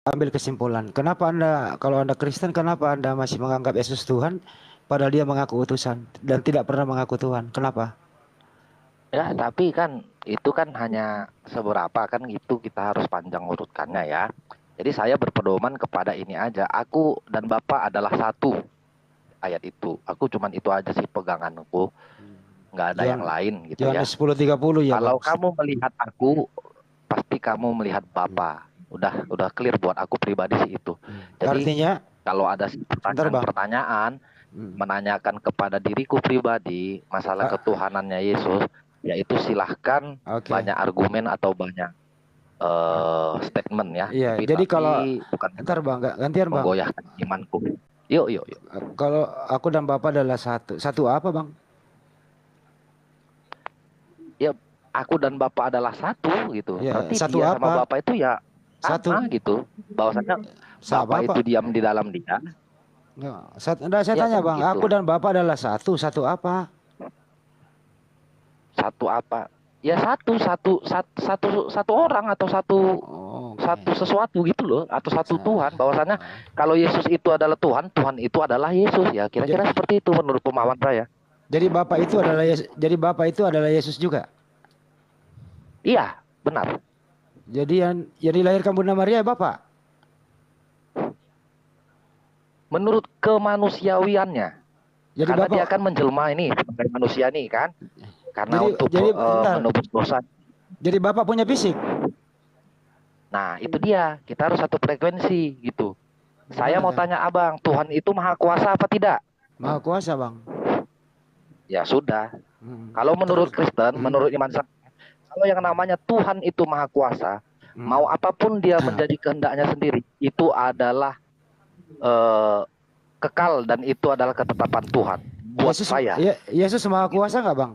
ambil kesimpulan. Kenapa Anda, kalau Anda Kristen, kenapa Anda masih menganggap Yesus Tuhan, padahal dia mengaku utusan dan tidak pernah mengaku Tuhan? Kenapa? Ya, tapi kan itu kan hanya seberapa kan itu kita harus panjang urutkannya ya. Jadi saya berpedoman kepada ini aja. Aku dan Bapak adalah satu, ayat itu. Aku cuman itu aja sih peganganku. Nggak ada yang Yohan- lain gitu ya. Yohanes 10:30 ya Bang. Kalau kamu melihat aku, pasti kamu melihat Bapa. Udah clear buat aku pribadi sih itu. Jadi Artinya, kalau ada bentar Bang. pertanyaan-pertanyaan Hmm. menanyakan kepada diriku pribadi masalah Ah, ketuhanannya Yesus, yaitu silahkan Oke. banyak argumen atau banyak statement ya, Iya, tapi jadi kalau bukan ntar Bang, gantian Bang. menggoyahkan imanku. Yuk, yuk, yuk. Kalau aku dan Bapak adalah satu. Satu apa Bang? Ya, aku dan Bapak adalah satu gitu. Ya, Berarti satu dia sama apa? Bapak itu ya Satu. sama gitu. Bahwasanya Sama Bapak apa? itu diam di dalam dia, Enggak, enggak, saya ya tanya kan Bang, gitu. aku dan Bapak adalah satu. Satu apa? Satu apa? Ya satu orang atau satu Oh, satu oke. sesuatu gitu loh, atau satu Tuhan. Bahwasanya Ah. kalau Yesus itu adalah Tuhan, Tuhan itu adalah Yesus ya. Ja- Kira-kira seperti itu menurut pemahaman saya. Jadi Bapak itu adalah Bapak itu adalah Yesus juga. Iya, benar. Jadi yang dilahirkan Bunda Maria Bapak. Menurut kemanusiawiannya, Jadi karena dia Bapak akan menjelma ini sebagai manusia nih kan, karena jadi untuk jadi bentar. menebus dosa. Jadi Bapak punya fisik. Nah, itu dia. Kita harus satu frekuensi gitu. Saya mau Gimana? tanya Abang, Tuhan itu maha kuasa apa tidak? Maha kuasa, Bang. Ya sudah. Hmm. Kalau menurut Terus Kristen, hmm. menurut iman saya, kalau yang namanya Tuhan itu maha kuasa, Hmm. mau apapun dia menjadi kehendaknya sendiri, itu adalah eh, kekal dan itu adalah ketetapan Tuhan. Buat Yesus saya, Yesus Maha kuasa nggak, Bang?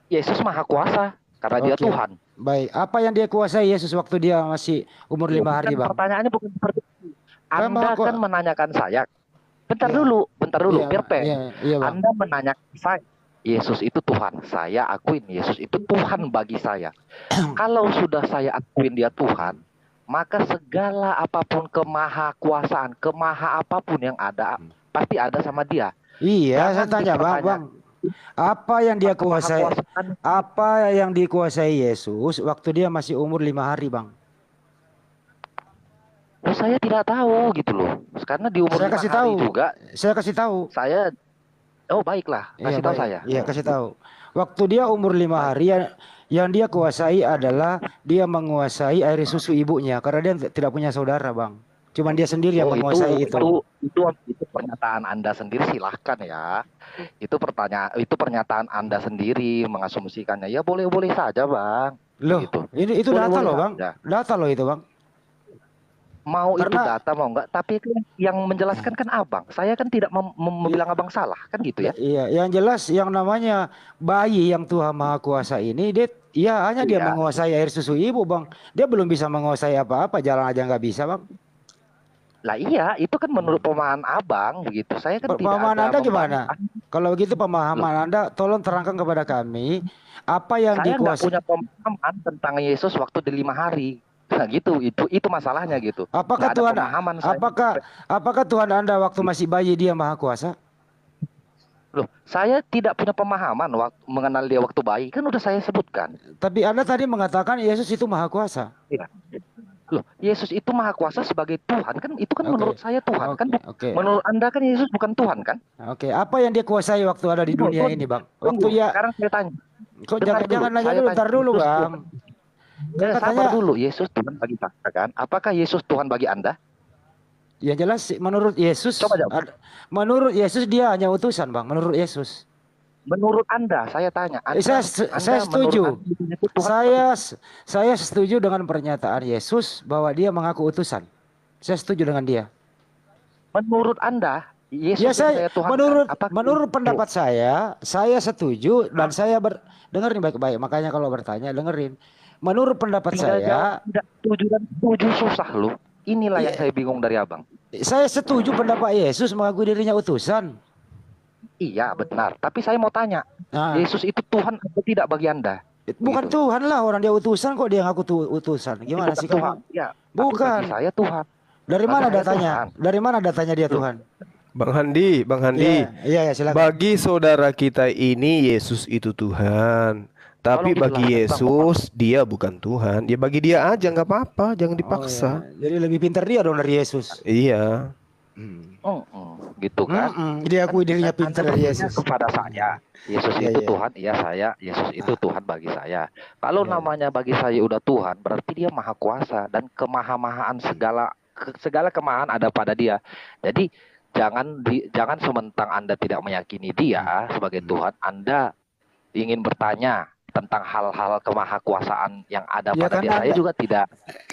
Yesus maha kuasa karena dia Oke. Tuhan. Baik. Apa yang dia kuasai Yesus waktu dia masih umur Loh, 5 hari, bukan Bang? pertanyaannya bukan seperti itu. Kan Maha Anda kan kuasa. menanyakan saya. Iya. Bentar dulu, Iya, Pirpe. iya, iya, Bang. Anda menanyakan saya. Yesus itu Tuhan. Saya akuin Yesus itu Tuhan bagi saya. Kalau sudah saya akuin dia Tuhan, maka segala apapun kemahakuasaan, kemaha apapun yang ada, pasti ada sama dia. Iya, saya Jangan tanya, Bang, Bang. dipertanyakan Apa yang dia kuasai? kemahakuasaan. Apa yang dikuasai Yesus waktu dia masih umur 5 hari, Bang? Oh, saya tidak tahu gitu loh. Karena di umur Saya 5 kasih hari tahu. juga, Saya kasih tahu. saya, oh baiklah, Iya, kasih tahu baik. saya. Iya, kasih tahu. Waktu dia umur lima Baik. hari yang dia kuasai adalah dia menguasai air susu ibunya karena dia tidak punya saudara, Bang. Cuman dia sendiri yang Oh menguasai itu. itu pernyataan Anda sendiri, silahkan ya. Itu pernyataan Anda sendiri mengasumsikannya. Ya boleh-boleh saja, Bang. Loh, Gitu. ini itu data Boleh-boleh loh, Bang. saja. Data loh itu, Bang. Mau itu Karena data mau enggak, tapi yang menjelaskan kan Abang. Saya kan tidak bilang Abang salah, kan gitu ya. iya, yang jelas yang namanya bayi yang Tuhan Maha Kuasa ini dia hanya dia Iya. menguasai air susu ibu, Bang. Dia belum bisa menguasai apa-apa, jalan aja nggak bisa, Bang. Lah iya, itu kan menurut pemahaman Abang begitu. Saya kan tidak Pemahaman ada Anda membantah. gimana? Kalau begitu Loh, pemahaman Anda tolong terangkan kepada kami apa yang saya nggak dikuasai. punya pemahaman tentang Yesus waktu di 5 hari. Nah gitu, itu masalahnya gitu. Apakah Nggak ada Tuhan pemahaman saya. apakah Tuhan Anda waktu masih bayi dia Maha Kuasa? Loh, saya tidak punya pemahaman waktu mengenal dia waktu bayi, kan udah saya sebutkan. Tapi Anda tadi mengatakan Yesus itu Maha Kuasa. Iya. Loh, Yesus itu maha kuasa sebagai Tuhan, kan itu kan Oke. menurut saya Tuhan, kan Oke. menurut Anda kan Yesus bukan Tuhan kan? Oke, apa yang dia kuasai waktu ada di dunia ini, Bang? Waktu Tunggu. dia Sekarang saya tanya. kok Dengar jangan dulu, nanya saya dulu, tanya. ntar dulu, Yesus Bang. Tuhan. Kan Ya, katanya sabar dulu. Yesus Tuhan bagi saya kan? Apakah Yesus Tuhan bagi Anda? yang jelas Coba jawab. menurut Yesus dia hanya utusan, Bang, menurut Yesus. Menurut Anda, saya tanya. Saya Menurut setuju. Anda itu Tuhan? Saya setuju dengan pernyataan Yesus bahwa dia mengaku utusan. Saya setuju dengan dia. Menurut Anda, Ya Yesus yang saya Tuhan kan? Apakah menurut pendapat saya setuju dan dengerin baik-baik. Makanya kalau bertanya dengerin. Menurut pendapat tinggal jawab saya, tidak setuju dan setuju susah loh. Inilah yang iya, saya bingung dari Abang. saya setuju pendapat Yesus mengakui dirinya utusan. Iya benar, tapi saya mau tanya, Nah, Yesus itu Tuhan atau tidak bagi Anda? Bukan begitu. Tuhan lah, orang dia utusan kok dia ngaku utusan. Ini Gimana bukan sih Tuhan, kamu? ya. Tapi bagi Bukan. saya Tuhan. Dari Bagi mana saya datanya? Tuhan. Dari mana datanya dia Loh, Tuhan? Bang Handi, Iya, iya, ya, silakan. bagi saudara kita ini Yesus itu Tuhan. tolong Tapi bagi dijelaskan Bang. Yesus dia bukan Tuhan. Ya bagi dia aja nggak apa-apa, jangan Oh dipaksa. ya, jadi lebih pintar dia dong dari Yesus. Iya. Hmm. Gitu kan. Dia Kan akui dirinya Anda pintar dari bertanya Yesus. kepada saya, Yesus Iya, itu iya. Tuhan, iya saya, Yesus itu Tuhan bagi saya. Kalau Iya, iya. namanya bagi saya udah Tuhan, berarti dia maha kuasa dan kemaha-mahaan segala kemahaan ada pada dia. Jadi jangan sementang Anda tidak meyakini dia sebagai Tuhan, Anda ingin bertanya tentang hal-hal kemahakuasaan yang ada Ya pada kan dia. Saya Anda, juga tidak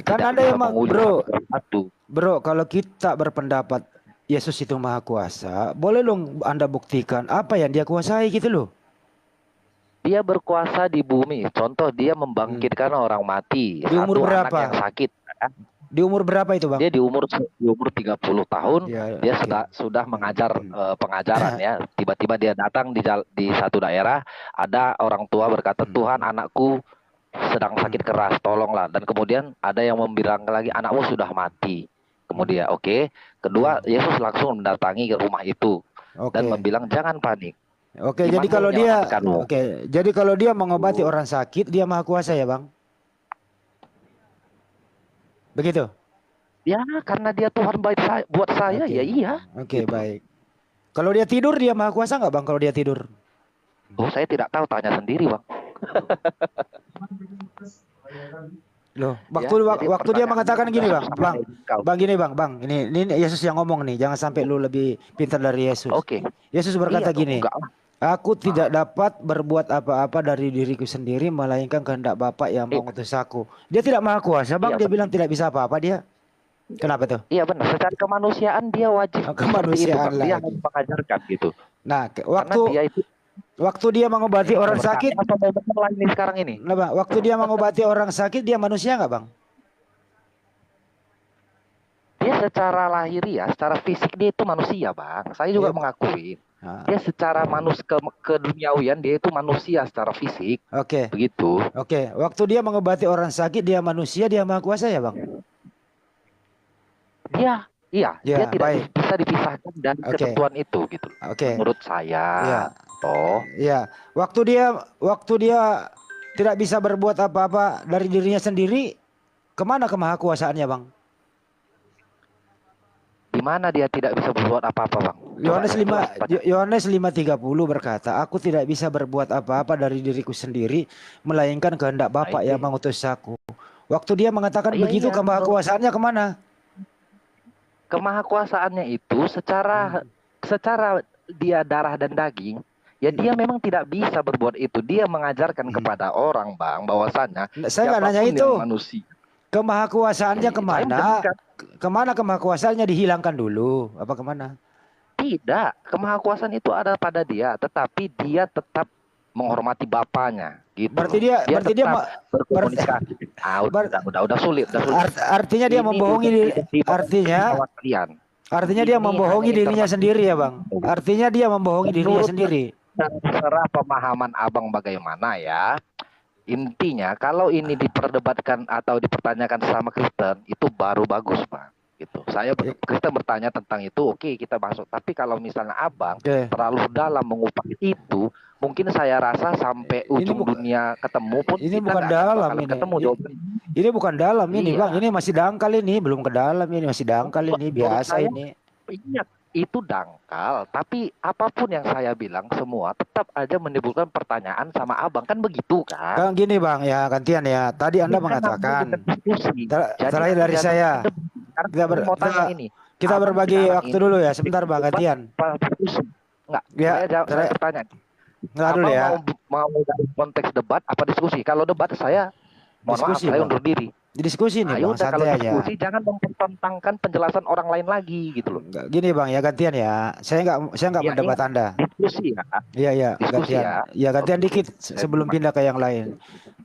kan Anda bisa emang, menguji bro, satu persatu. bro, kalau kita berpendapat Yesus itu maha kuasa, boleh dong Anda buktikan apa yang dia kuasai gitu loh. Dia berkuasa di bumi. Contoh dia membangkitkan orang mati, Di umur satu anak berapa? yang sakit. Di umur berapa itu, Bang? Dia di umur 30 tahun, Ya, dia oke. sudah mengajar pengajaran ya. Tiba-tiba dia datang di satu daerah, ada orang tua berkata, "Tuhan, anakku sedang sakit keras, tolonglah." Dan kemudian ada yang membilang lagi, "Anakmu sudah mati." Kemudian, oke. Kedua, Yesus langsung mendatangi ke rumah itu dan Oke. membilang, "Jangan panik. Oke, jadi Imanmu kalau dia menyelamatkanmu." jadi kalau dia mengobati orang sakit, dia maha kuasa ya, Bang? Begitu? Ya, karena dia Tuhan buat saya, Oke. ya iya. Oke, Gitu. baik. Kalau dia tidur, dia maha kuasa nggak, Bang, kalau dia tidur? Oh, saya tidak tahu, tanya sendiri, Bang. Loh, Jadi waktu dia pertanyaan mengatakan Anda gini, Bang. sangat Bang, medikal. Bang gini, Bang. Ini Yesus yang ngomong nih. Jangan sampai lu lebih pintar dari Yesus. Oke. Yesus berkata Iya dong, gini, enggak lah. "Aku tidak dapat berbuat apa-apa dari diriku sendiri, melainkan kehendak Bapa yang Iya, mengutus aku." Dia tidak maha kuasa, Bang. iya Dia benar. bilang tidak bisa apa-apa dia. Kenapa tuh? Iya benar. Secara kemanusiaan dia wajib seperti itu, Kemanusiaan Bang. Dia lagi. harus mengajarkan gitu. Nah, Karena dia itu waktu dia mengobati orang sakit, apa mau benar lah ini sekarang ini. nah, Bang, waktu dia mengobati orang sakit, dia manusia nggak, Bang? Dia secara lahiriah, secara fisik dia itu manusia, Bang. Saya juga Iya. mengakui. Nah, Dia secara keduniawian dia itu manusia secara fisik. oke. Begitu. Oke, waktu dia mengobati orang sakit, dia manusia, dia maha kuasa ya, Bang? Dia Ya, dia tidak baik. bisa dipisahkan dari Oke. ketentuan itu gitu. Oke. Menurut saya. Ya. Toh, Ya, waktu dia tidak bisa berbuat apa-apa dari dirinya sendiri, kemana kemahakuasaannya, Bang? di mana dia tidak bisa berbuat apa-apa, Bang? Yohanes Coba 5 baca. Yohanes 5:30 berkata, "Aku tidak bisa berbuat apa-apa dari diriku sendiri, melainkan kehendak Bapa yang mengutus aku." Waktu dia mengatakan Iya, begitu, iya. kemahakuasaannya kemana? Kemahakuasaannya itu secara dia darah dan daging, ya dia memang tidak bisa berbuat itu. Dia mengajarkan kepada orang, Bang, bahwasannya Saya nggak nanya siapapun itu. yang manusia. Kemahakuasaannya Saya kemana? menjelaskan. Kemana kemahakuasaannya, dihilangkan dulu? Apa kemana? Tidak, kemahakuasaan itu ada pada dia, tetapi dia tetap menghormati bapaknya, gitu. Berarti dia tetap berkomunikasi. Udah sulit. Artinya dia membohongi artinya dia membohongi dirinya sendiri ya, Bang. Artinya dia membohongi dirinya sendiri. Terserah pemahaman Abang bagaimana ya. Intinya kalau ini diperdebatkan atau dipertanyakan sama Kristen, itu baru bagus, Pak. Gitu. Kristen bertanya tentang itu, oke, kita masuk. Tapi kalau misalnya Abang terlalu dalam mengupas itu, mungkin saya rasa sampai ujung dunia ketemu pun ini kita bukan dalam ini. ketemu jawaban. Ini bukan dalam ini, Iya. Bang. Ini masih dangkal ini, belum ke dalam ini, masih dangkal ini, biasa ini. Iya, itu dangkal. Tapi apapun yang saya bilang semua tetap aja menimbulkan pertanyaan sama Abang, kan begitu kan? Kan gini, Bang, ya gantian ya. Tadi Anda mengatakan terakhir dari saya. Kita berbagi waktu dulu ya, sebentar, Bang, gantian. Enggak, ya, saya bertanya. Enggak dulu ya. Mau dari konteks debat apa diskusi? Kalau debat saya diskusi, saya undur diri. Diskusi nih, Bang, santai kalau aja. Diskusi jangan mempertentangkan penjelasan orang lain lagi gitu loh. Gini, Bang, ya gantian ya. Saya nggak mendebat Anda. Diskusi ya. Iya, diskusi gantian. Ya, gantian dikit sebelum pindah ke yang lain.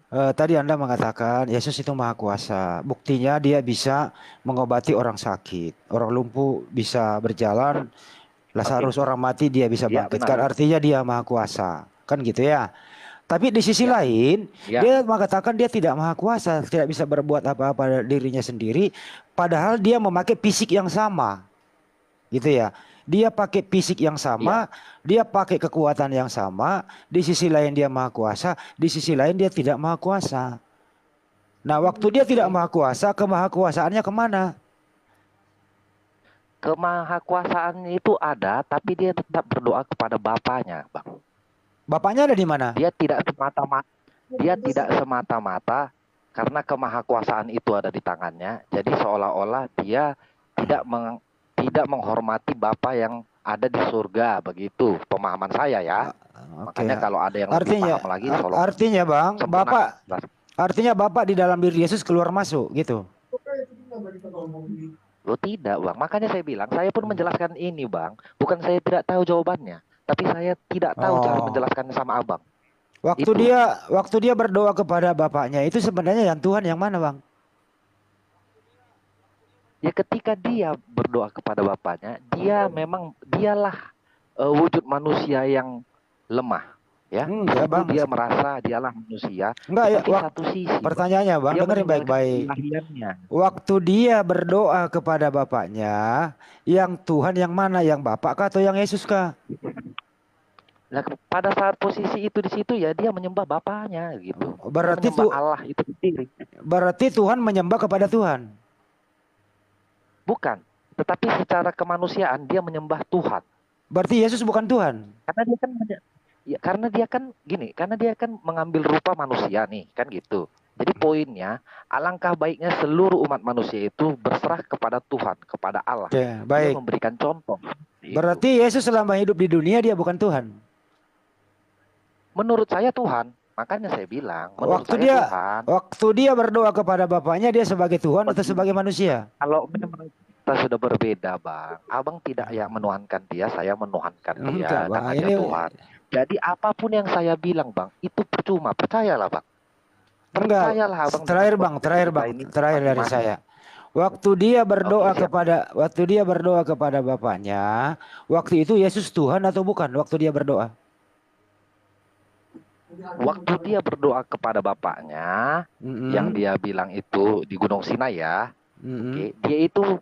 Tadi Anda mengatakan Yesus itu maha kuasa. Buktinya dia bisa mengobati orang sakit, orang lumpuh bisa berjalan, Lazarus orang mati dia bisa bangkitkan. Artinya dia maha kuasa, kan gitu ya. Tapi di sisi Ya, lain, ya. dia mengatakan dia tidak maha kuasa, tidak bisa berbuat apa-apa dirinya sendiri, padahal dia memakai fisik yang sama, gitu ya. Dia pakai fisik yang Iya. sama, dia pakai kekuatan yang sama, di sisi lain dia maha kuasa, di sisi lain dia tidak maha kuasa. Nah, waktu dia tidak maha kuasa, kemahakuasaannya kemana? Kemahakuasaan itu ada, tapi dia tetap berdoa kepada Bapaknya, Bang. Bapaknya ada di mana? Dia tidak semata-mata karena kemahakuasaan itu ada di tangannya. Jadi seolah-olah dia tidak meng, tidak menghormati Bapa yang ada di surga, begitu pemahaman saya ya. Oke. Makanya kalau ada yang lebih Artinya, paham lagi, tolong artinya Bang, sempurnakan. artinya Bapak di dalam diri Yesus keluar masuk gitu. Lo tidak, Bang. Makanya saya bilang, saya pun menjelaskan ini, Bang. Bukan saya tidak tahu jawabannya, tapi saya tidak tahu cara Oh. menjelaskannya sama Abang. Waktu Itu. dia berdoa kepada Bapaknya itu sebenarnya yang Tuhan yang mana, Bang? Ya ketika dia berdoa kepada Bapaknya, dialah wujud manusia yang lemah, ya. Enggak, Bang. Dia merasa dialah manusia. Enggak ya, Tapi satu sisi, pertanyaannya, Bang, dia dengerin meninggalkan baik-baik. keilahiannya. Waktu dia berdoa kepada Bapaknya, yang Tuhan yang mana? Yang Bapak kah atau yang Yesus kah? Nah, pada saat posisi itu di situ ya dia menyembah Bapaknya gitu. Berarti Dia menyembah Allah itu sendiri. Berarti Tuhan menyembah kepada Tuhan. Bukan, tetapi secara kemanusiaan dia menyembah Tuhan. Berarti Yesus bukan Tuhan. Karena dia kan mengambil rupa manusia nih, kan gitu. Jadi poinnya, alangkah baiknya seluruh umat manusia itu berserah kepada Tuhan, kepada Allah. Oke, Dia baik. memberikan contoh. Gitu. Berarti Yesus selama hidup di dunia dia bukan Tuhan. Menurut saya Tuhan, makanya saya bilang, waktu dia berdoa kepada Bapaknya dia sebagai Tuhan atau sebagai manusia? Kalau memang kita sudah berbeda, Bang. Abang tidak yang menuhankan dia, saya menuhankan dia. Enggak, Bang. Kan ada Ini Tuhan. Jadi apapun yang saya bilang, Bang, itu percuma. Percayalah, Bang. enggak. Percayalah, Abang. Terakhir dari saya. Waktu dia berdoa kepada Bapaknya, waktu itu Yesus Tuhan atau bukan? Waktu dia berdoa. Waktu dia berdoa kepada Bapaknya, yang dia bilang itu di Gunung Sinai ya, dia itu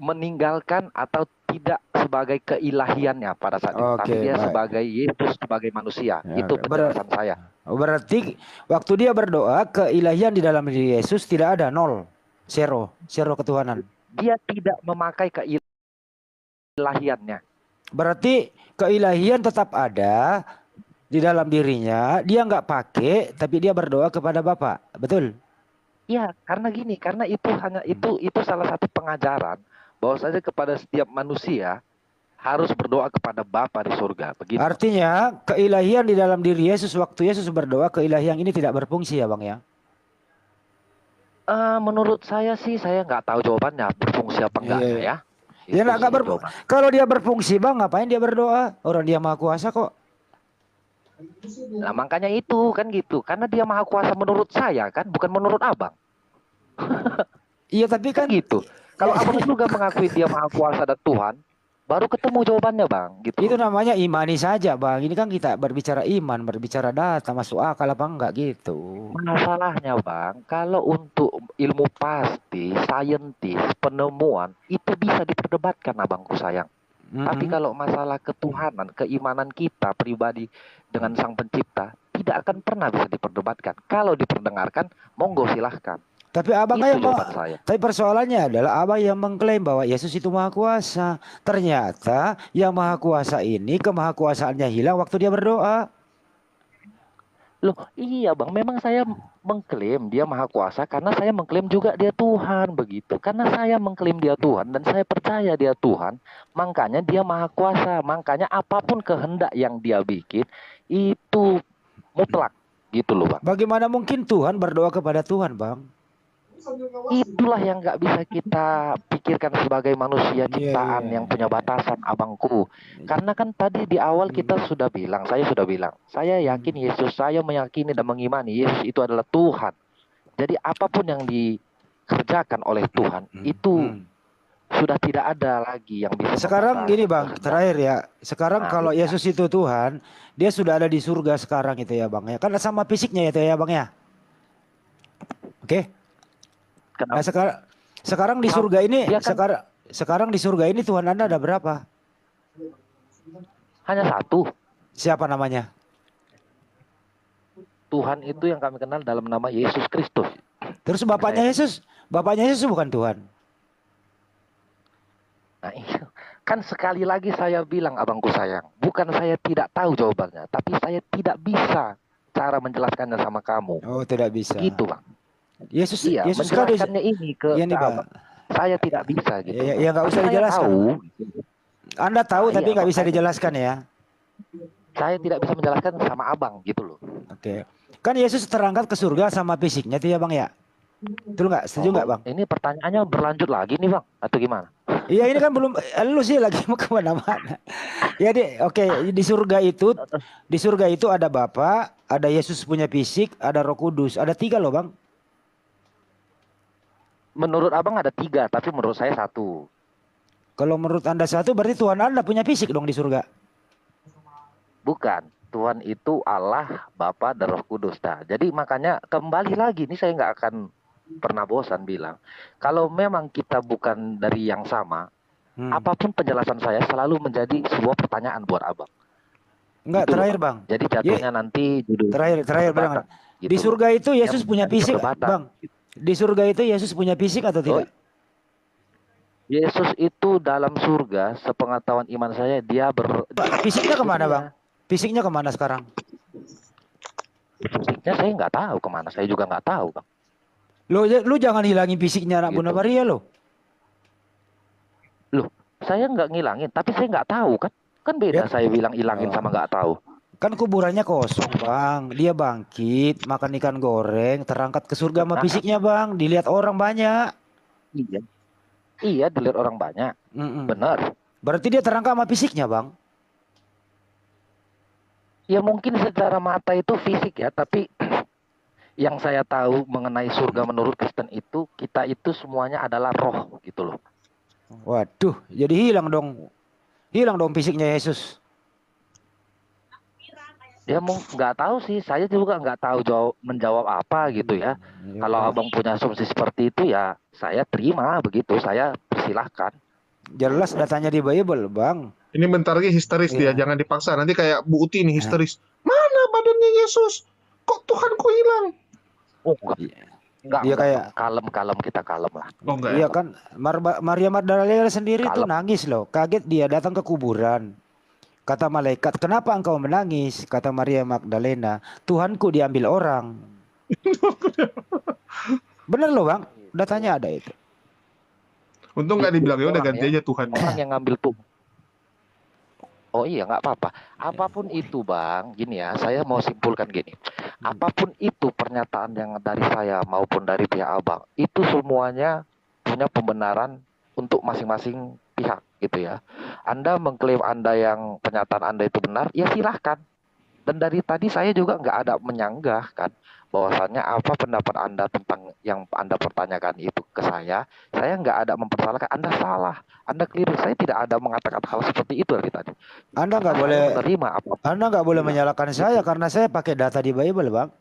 meninggalkan atau tidak sebagai keilahiannya pada saat itu, tapi dia sebagai Yesus, sebagai manusia. Itu penjelasan saya. Berarti waktu dia berdoa, keilahian di dalam diri Yesus tidak ada, nol, zero ketuhanan. Dia tidak memakai keilahiannya. Berarti keilahian tetap ada di dalam dirinya, dia nggak pakai, tapi dia berdoa kepada Bapa, betul? Iya, karena itu salah satu pengajaran bahwa saja kepada setiap manusia harus berdoa kepada Bapa di surga. Begitu. Artinya keilahian di dalam diri Yesus waktu Yesus berdoa, keilahian ini tidak berfungsi ya, Bang ya? Menurut saya sih, saya nggak tahu jawabannya berfungsi apa enggaknya ya. Ya kalau dia berfungsi, Bang, ngapain dia berdoa? Orang dia maha kuasa kok. Nah makanya itu kan gitu, karena dia maha kuasa menurut saya kan, bukan menurut Abang. Iya tapi kan gitu. Kalau Abang juga mengakui dia maha kuasa dan Tuhan, baru ketemu jawabannya, Bang. Gitu. Itu namanya imani saja, Bang. Ini kan kita berbicara iman, berbicara data, masuk akal apa enggak gitu. Masalahnya, Bang, kalau untuk ilmu pasti, saintis, penemuan, itu bisa diperdebatkan, Abangku sayang. Tapi kalau masalah ketuhanan, keimanan kita pribadi dengan Sang Pencipta, tidak akan pernah bisa diperdebatkan. Kalau diperdengarkan, monggo silahkan. Tapi tapi persoalannya adalah abang yang mengklaim bahwa Yesus itu maha kuasa. Ternyata yang maha kuasa ini kemahakuasaannya hilang waktu dia berdoa. Loh, iya Bang, memang saya mengklaim dia maha kuasa karena saya mengklaim juga dia Tuhan, begitu. Karena saya mengklaim dia Tuhan dan saya percaya dia Tuhan, makanya dia maha kuasa. Makanya apapun kehendak yang dia bikin itu mutlak, gitu loh Bang. Bagaimana mungkin Tuhan berdoa kepada Tuhan, Bang? Itulah yang nggak bisa kita pikirkan sebagai manusia ciptaan yang punya batasan, abangku. Karena kan tadi di awal saya sudah bilang, saya yakin Yesus, saya meyakini dan mengimani Yesus itu adalah Tuhan. Jadi apapun yang dikerjakan oleh Tuhan itu sudah tidak ada lagi yang bisa Sekarang membatasi gini Bang, kehendak. terakhir ya. Sekarang Nah, kalau iya. Yesus itu Tuhan, dia sudah ada di surga sekarang itu ya Bang ya. Kan sama fisiknya itu ya Bang ya. Oke. Nah Kenapa? sekarang di surga ini, Dia kan sekarang di surga ini Tuhan Anda ada berapa? hanya satu. Siapa namanya? Tuhan itu yang kami kenal dalam nama Yesus Kristus. Terus bapaknya Saya- Yesus, bapaknya Yesus bukan Tuhan. Nah, iya. Kan sekali lagi saya bilang abangku sayang, bukan saya tidak tahu jawabannya, tapi saya tidak bisa cara menjelaskannya sama kamu. Oh, tidak bisa. Begitu, Bang. Yesus Iya, Yesus kan menjelaskannya ini ke ya nih Bang. abang. Saya tidak bisa gitu. Ya nggak Tapi usah saya dijelaskan. tahu, Anda tahu Nah, tapi iya, nggak bisa makanya. dijelaskan ya. saya tidak bisa menjelaskan sama abang gitu loh. Oke. Kan Yesus terangkat ke surga sama fisiknya tuh ya Bang ya. Betul nggak? Setuju nggak Bang? Ini pertanyaannya berlanjut lagi nih Bang, atau gimana? Iya ini kan belum, lu sih lagi mau kemana-mana. Ya oke, di surga itu ada Bapa, ada Yesus punya fisik, ada Roh Kudus, ada 3 loh Bang. Menurut abang ada 3, tapi menurut saya 1. Kalau menurut Anda 1 berarti Tuhan Anda punya fisik dong di surga. Bukan, Tuhan itu Allah, Bapa dan Roh Kudus. Nah, jadi makanya kembali lagi, ini saya nggak akan pernah bosan bilang, kalau memang kita bukan dari yang sama, apapun penjelasan saya selalu menjadi sebuah pertanyaan buat abang. Enggak, Gitu loh, terakhir Bang. Bang. Jadi jatuhnya nanti judul Terakhir Bang. gitu Di loh. surga itu Yesus Yang punya menjadi fisik, perdebatan. Bang. Di surga itu Yesus punya fisik atau tidak? Yesus itu dalam surga, sepengetahuan iman saya, dia Fisiknya kemana Bang? Fisiknya kemana sekarang? Fisiknya saya nggak tahu kemana, saya juga nggak tahu, Bang. Lu jangan hilangin fisiknya anak Gitu. Bunda Maria lo. Loh, saya nggak ngilangin, tapi saya nggak tahu kan? Kan beda Ya. saya bilang ilangin sama nggak tahu. Kan kuburannya kosong Bang. Dia bangkit, makan ikan goreng, terangkat ke surga sama fisiknya Bang. Dilihat orang banyak. Iya. Iya, dilihat orang banyak. Benar. Berarti dia terangkat sama fisiknya Bang. Ya mungkin secara mata itu fisik ya, tapi yang saya tahu mengenai surga menurut Kristen itu, kita itu semuanya adalah roh gitu loh. Waduh, jadi hilang dong fisiknya Yesus. Ya nggak tahu sih, saya juga nggak tahu menjawab apa gitu ya. Kalau abang punya asumsi seperti itu ya, saya terima begitu, saya persilahkan. Jelas datanya di Bible Bang. Ini bentar lagi histeris dia, jangan dipaksa. Nanti kayak Bu Uti nih histeris. Mana badannya Yesus? Kok Tuhanku hilang? Oh enggak, Dia kayak kalem kita kalem lah. Oh enggak iya ya? kan, Maria Magdalena sendiri tuh Kalem. nangis loh. Kaget dia datang ke kuburan. Kata malaikat, "Kenapa engkau menangis?" Kata Maria Magdalena, "Tuhanku diambil orang." Bener loh Bang, datanya ada itu. Untung nggak dibilang ya udah Orang ganti ya. aja Tuhan. Orang yang ngambil tuh. Oh iya, nggak apa-apa. Apapun itu Bang, gini ya, saya mau simpulkan gini. Apapun itu pernyataan yang dari saya maupun dari pihak abang, itu semuanya punya pembenaran untuk masing-masing pihak gitu ya. Anda mengklaim Anda yang pernyataan Anda itu benar, ya silahkan. Dan dari tadi saya juga nggak ada menyanggah kan, bahwasannya apa pendapat Anda tentang yang Anda pertanyakan itu ke saya nggak ada mempersalahkan. Anda salah, Anda keliru. Saya tidak ada mengatakan hal seperti itu dari tadi. Anda nggak Saya boleh menerima apa. Anda nggak boleh menyalahkan saya karena saya pakai data di Bible Bang.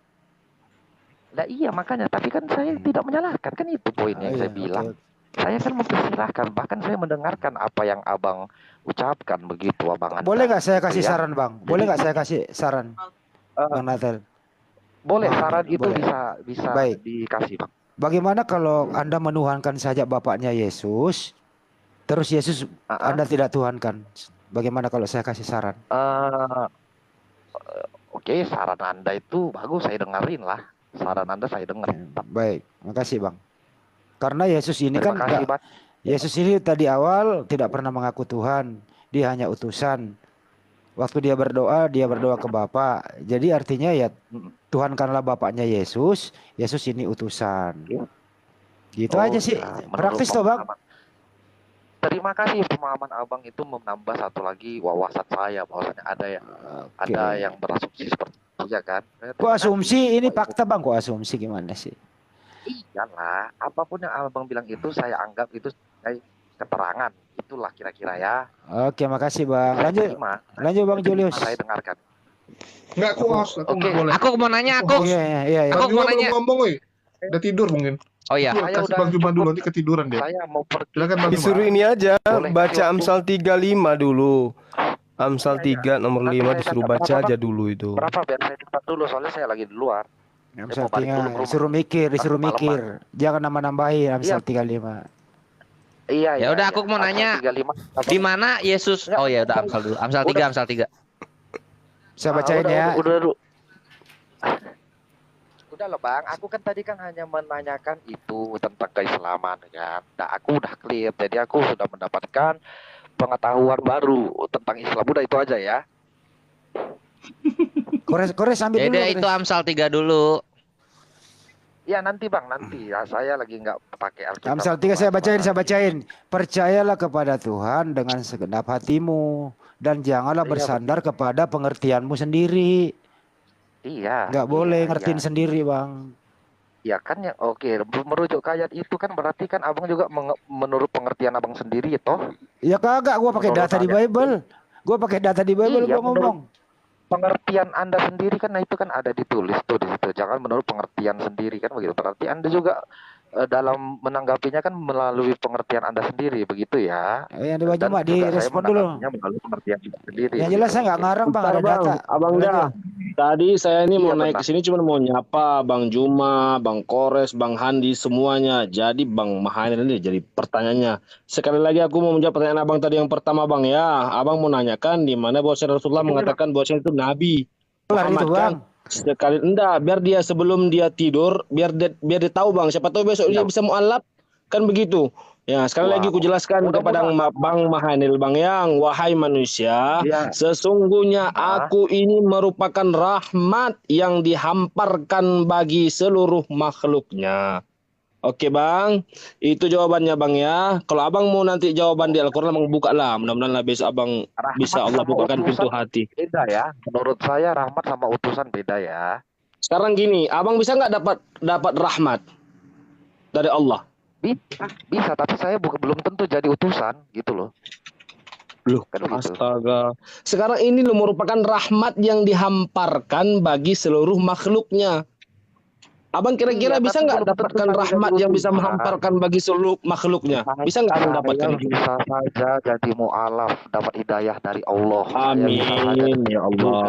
Nah iya makanya, tapi kan saya tidak menyalahkan, kan itu poin yang saya bilang. Oke. Saya kan mempersilahkan, bahkan saya mendengarkan apa yang abang ucapkan begitu abang Anda. Boleh nggak saya kasih Gitu ya. saran Bang? Boleh nggak saya kasih saran Bang Natal? Boleh, Oh, saran itu boleh. bisa Baik. dikasih Bang. Bagaimana kalau Anda menuhankan saja bapaknya Yesus, terus Yesus Anda tidak tuhankan? Bagaimana kalau saya kasih saran? Oke, saran Anda itu bagus, saya dengerin lah. Saran Anda saya dengar. Baik, makasih Bang. Karena Yesus ini Terima kan kasih, Bang. Yesus ini tadi awal tidak pernah mengaku Tuhan, dia hanya utusan. Waktu dia berdoa ke Bapa. Jadi artinya ya tuhankanlah bapaknya Yesus, Yesus ini utusan. Gitu aja sih. Ya, Praktis toh Bang. Terima kasih, pemahaman abang itu menambah satu lagi wawasan saya, bahwasanya ada yang berasumsi seperti itu ya kan. Kok asumsi ini fakta Bang, kok asumsi gimana sih? Iyalah, apapun yang abang bilang itu saya anggap itu keterangan. Itulah kira-kira ya. Oke, makasih Bang. Lanjut, Terima. lanjut Bang Julius. Saya dengarkan. Enggak, aku host, aku Oke. nggak boleh. Aku mau nanya, Aku aku. Iya, iya, iya. Aku Bang Juma mau belum nanya. ngomong, woi. Udah tidur mungkin. Oh iya. Yuk, Saya kasih udah Bang Juma cukup. dulu, nanti ketiduran dia. Saya mau pergi. Silakan Bang Juma. Disuruh ini aja, Boleh. baca Amsal 35 dulu. Amsal Iya, 3 nomor Nanti 5 saya disuruh catat. baca Berapa, aja Bang? dulu itu. Berapa biar saya cepat dulu soalnya saya lagi di luar. Amsal mau balik dulu ke 3, rumah. disuruh mikir, disuruh Malam-malam. mikir. Jangan nambah-nambahin Amsal Iya. 35. Iya, Ya udah, aku mau Amsal nanya. 35. Di mana Yesus? Oh ya udah Amsal dulu. Amsal 3, Amsal 3. Saya bacain ya. Udah loh Bang, aku kan tadi kan hanya menanyakan itu tentang keislaman kan. Nah, aku udah clear, jadi aku sudah mendapatkan pengetahuan baru tentang Islam. Udah itu aja ya. Kores ambil dulu. Jadi itu Kores. Amsal 3 dulu. Ya nanti Bang, nanti ya saya lagi nggak pakai Alkitab. Amsal 3 saya bacain. Percayalah kepada Tuhan dengan segenap hatimu dan janganlah Iya, bersandar kepada pengertianmu sendiri. Iya. Nggak boleh iya, ngertiin iya. sendiri, Bang. Ya kan ya, oke. Merujuk ke ayat itu kan berarti kan Abang juga menurut pengertian Abang sendiri toh. Ya kagak, gua pakai Menurut data di ayat. Bible. Gua pakai data di Bible, Iya, gua ngomong. Pengertian Anda sendiri kan, nah itu kan ada ditulis tuh di situ. Jangan menurut pengertian sendiri kan begitu. Berarti Anda juga dalam menanggapinya kan melalui pengertian Anda sendiri begitu ya. Yang dibaca Dan Mbak, juga saya direspon dulu. menanggapinya melalui pengertian Anda sendiri. Yang jelas saya nggak ngarang, Bang, ada Bentar, Bang. data. Abang Lanjut. dah. Tadi saya ini mau Iya, naik benar. ke sini cuma mau nyapa Bang Juma, Bang Kores, Bang Handi semuanya. Jadi Bang Mahathir ini jadi pertanyaannya. Sekali lagi aku mau menjawab pertanyaan Abang tadi yang pertama Bang ya. Abang mau nanyakan di mana bahwasanya Rasulullah mengatakan bahwasanya itu nabi. Kelar itu, Muhammad kan Bang. sekali enggak biar dia sebelum dia tidur biar dia tahu Bang. Siapa tahu besok dia bisa mualaf kan begitu. Ya, sekali lagi ku jelaskan kepada Bang Mahanil Bang yang wahai manusia, Iya. sesungguhnya aku ini merupakan rahmat yang dihamparkan bagi seluruh makhluknya. Oke Bang, itu jawabannya Bang ya. Kalau Abang mau nanti jawaban di Al-Quran, Abang buka lah. Mudah-mudahan lah besok Abang Rahmat bisa Allah sama bukakan pintu utusan hati. Beda ya. Menurut saya rahmat sama utusan beda ya. Sekarang gini, Abang bisa nggak dapat rahmat dari Allah? Bisa, tapi saya belum tentu jadi utusan gitu loh. Loh, Kan begitu. astaga. Sekarang ini lo merupakan rahmat yang dihamparkan bagi seluruh makhluknya. Abang kira-kira Iya, bisa tapi nggak belum tentu dapatkan saya rahmat jadi yang bisa utusan. menghamparkan bagi seluruh makhluknya? Bisa nggak Abang dapatkan Saya itu? bisa saja jadi mu'alaf, dapat hidayah dari Allah. Saya bisa saja Amin ya Allah.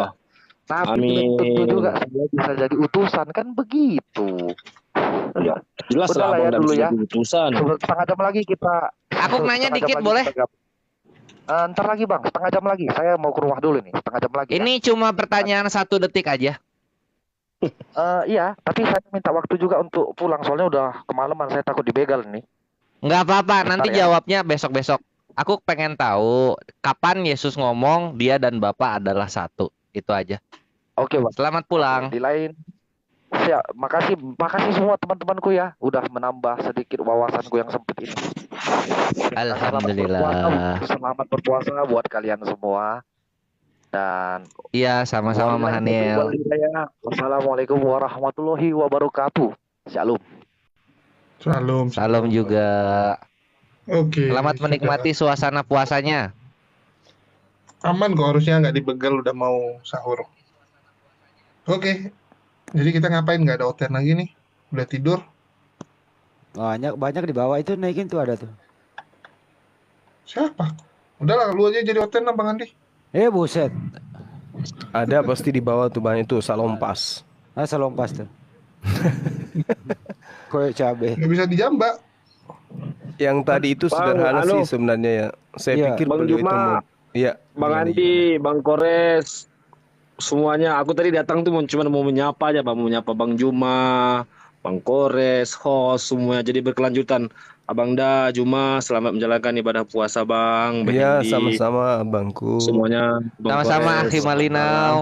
Tapi belum tentu Amin. juga saya bisa jadi utusan, kan begitu. Ya, jelas Udah lah lah Abang ya nggak dulu bisa ya. jadi utusan. Setengah jam lagi kita. Aku nanya setengah jam dikit lagi boleh? kita ntar lagi Bang, setengah jam lagi. Saya mau ke rumah dulu nih, setengah jam lagi. Ini cuma pertanyaan 1 detik aja. Iya, tapi saya minta waktu juga untuk pulang soalnya udah kemalaman. Saya takut dibegal nih. Nggak apa-apa, nanti ya. jawabnya besok-besok. Aku pengen tahu kapan Yesus ngomong dia dan Bapa adalah satu. Itu aja. Oke Bang. Selamat pulang. Di lain. Siap, makasih semua teman-temanku ya, udah menambah sedikit wawasanku yang sempit ini. Alhamdulillah. Selamat berpuasa buat kalian semua. Dan Iya, sama-sama Mahanil. Wassalamualaikum warahmatullahi wabarakatuh. Shalom. Salam. Salam juga. Oke. Selamat menikmati suasana puasanya. Aman kok, harusnya nggak dibegal udah mau sahur. Oke. Jadi kita ngapain? Nggak ada hotel lagi nih. Udah tidur. Banyak di bawah itu naikin tuh ada tuh. Siapa? Udahlah, lu aja jadi hotel lah Bang Andi. Buset. Ada pasti di bawah tuh Bang itu salompas. Salompas tuh. Koyok cabe. Nggak bisa dijambak. Yang tadi itu Bang, sederhana anu. sih sebenarnya ya. Saya Iya. pikir Bang beliau itu Juma, mau iya, Bang gimana, Andi, Bang Kores, semuanya. Aku tadi datang tuh cuma mau menyapa aja, Bang. Mau menyapa Bang Juma, Bang Kores, host, semuanya. Jadi berkelanjutan. Abang Da, Juma, selamat menjalankan ibadah puasa, Bang. Bang Iya, Andi, sama-sama Bangku. semuanya. Bang Sama-sama Kores, Akhi Malinau.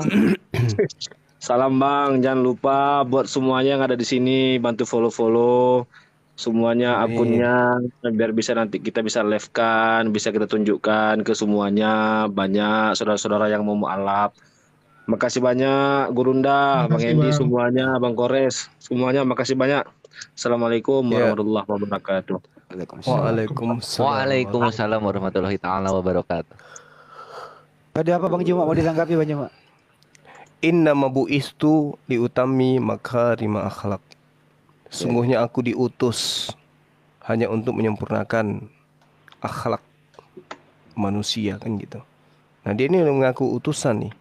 Salam Bang, jangan lupa buat semuanya yang ada di sini bantu follow-follow semuanya Amin. akunnya biar bisa nanti kita bisa live-kan, bisa kita tunjukkan ke semuanya banyak saudara-saudara yang mau mualaf. Makasih banyak Gurunda, Bang Makasih, Endi, Bang. semuanya, Bang Kores, semuanya makasih banyak. Assalamualaikum Ya. warahmatullahi wabarakatuh. Waalaikumsalam. Waalaikumsalam. Waalaikumsalam warahmatullahi taala wabarakatuh. Tadi apa Bang Juma mau ditanggapi Bang Juma? Inna mabu'istu liutami makarima akhlak. Sungguhnya aku diutus hanya untuk menyempurnakan akhlak manusia, kan gitu. Nah, dia ini mengaku utusan nih.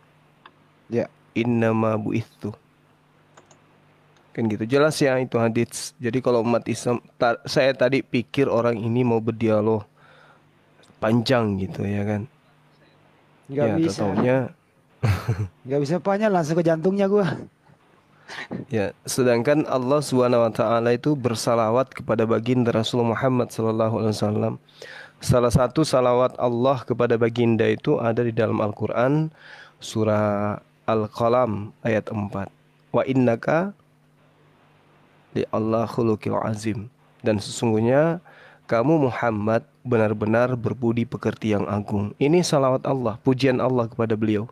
Ya. Inna mabu'istu. Kan gitu. Jelas ya itu hadits. Jadi kalau umat Islam, saya tadi pikir orang ini mau berdialog panjang gitu ya kan. Nggak Ya, bisa. taunya Nggak bisa panjang, langsung ke jantungnya gua. ya, sedangkan Allah SWT itu bersalawat kepada baginda Rasulullah Muhammad SAW. Salah satu salawat Allah kepada baginda itu ada di dalam Al-Quran, surah Al-Qalam ayat 4. Wa innaka li Allah khuluqil azim. Dan sesungguhnya kamu Muhammad benar-benar berbudi pekerti yang agung. Ini salawat Allah, pujian Allah kepada beliau.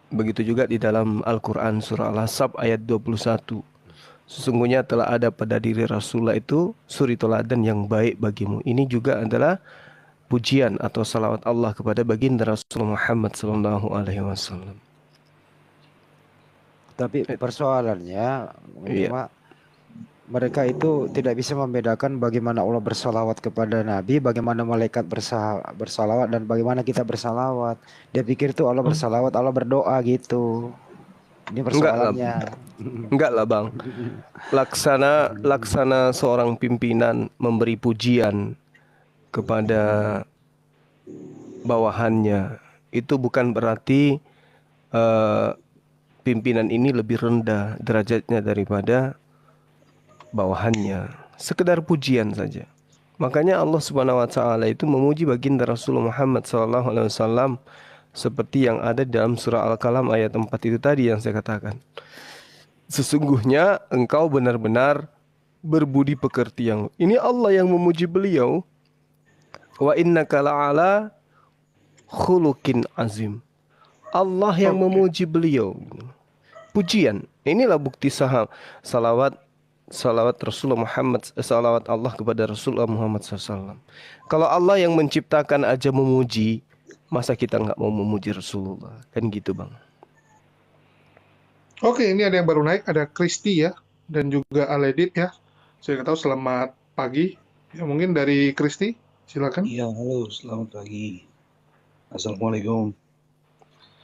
Begitu juga di dalam Al-Quran surah Al-Ahzab ayat 21. Sesungguhnya telah ada pada diri Rasulullah itu suri teladan yang baik bagimu. Ini juga adalah pujian atau salawat Allah kepada baginda Rasulullah Muhammad SAW. Tapi persoalannya Iya. cuma mereka itu tidak bisa membedakan bagaimana Allah bersalawat kepada Nabi, bagaimana malaikat bersalawat, dan bagaimana kita bersalawat. Dia pikir tuh Allah bersalawat, Allah berdoa gitu. Ini persoalannya. Enggak lah bang. Laksana seorang pimpinan memberi pujian kepada bawahannya, itu bukan berarti pimpinan ini lebih rendah derajatnya daripada bawahannya. Sekedar pujian saja. Makanya Allah Subhanahu wa taala itu memuji baginda Rasulullah Muhammad SAW seperti yang ada dalam surah Al-Qalam ayat 4 itu tadi yang saya katakan. Sesungguhnya engkau benar-benar berbudi pekerti yang. Ini Allah yang memuji beliau. Wa innaka la'ala khuluqin azim. Allah yang memuji beliau. Pujian. Inilah bukti salawat Rasulullah Muhammad, salawat Allah kepada Rasulullah Muhammad SAW. Kalau Allah yang menciptakan aja memuji, masa kita nggak mau memuji Rasulullah? Kan gitu bang. Oke, ini ada yang baru naik, ada Kristi ya, dan juga Aledit ya. Saya nggak tahu, selamat pagi. Ya, mungkin dari Kristi, silakan. Iya, halo, selamat pagi. Assalamualaikum.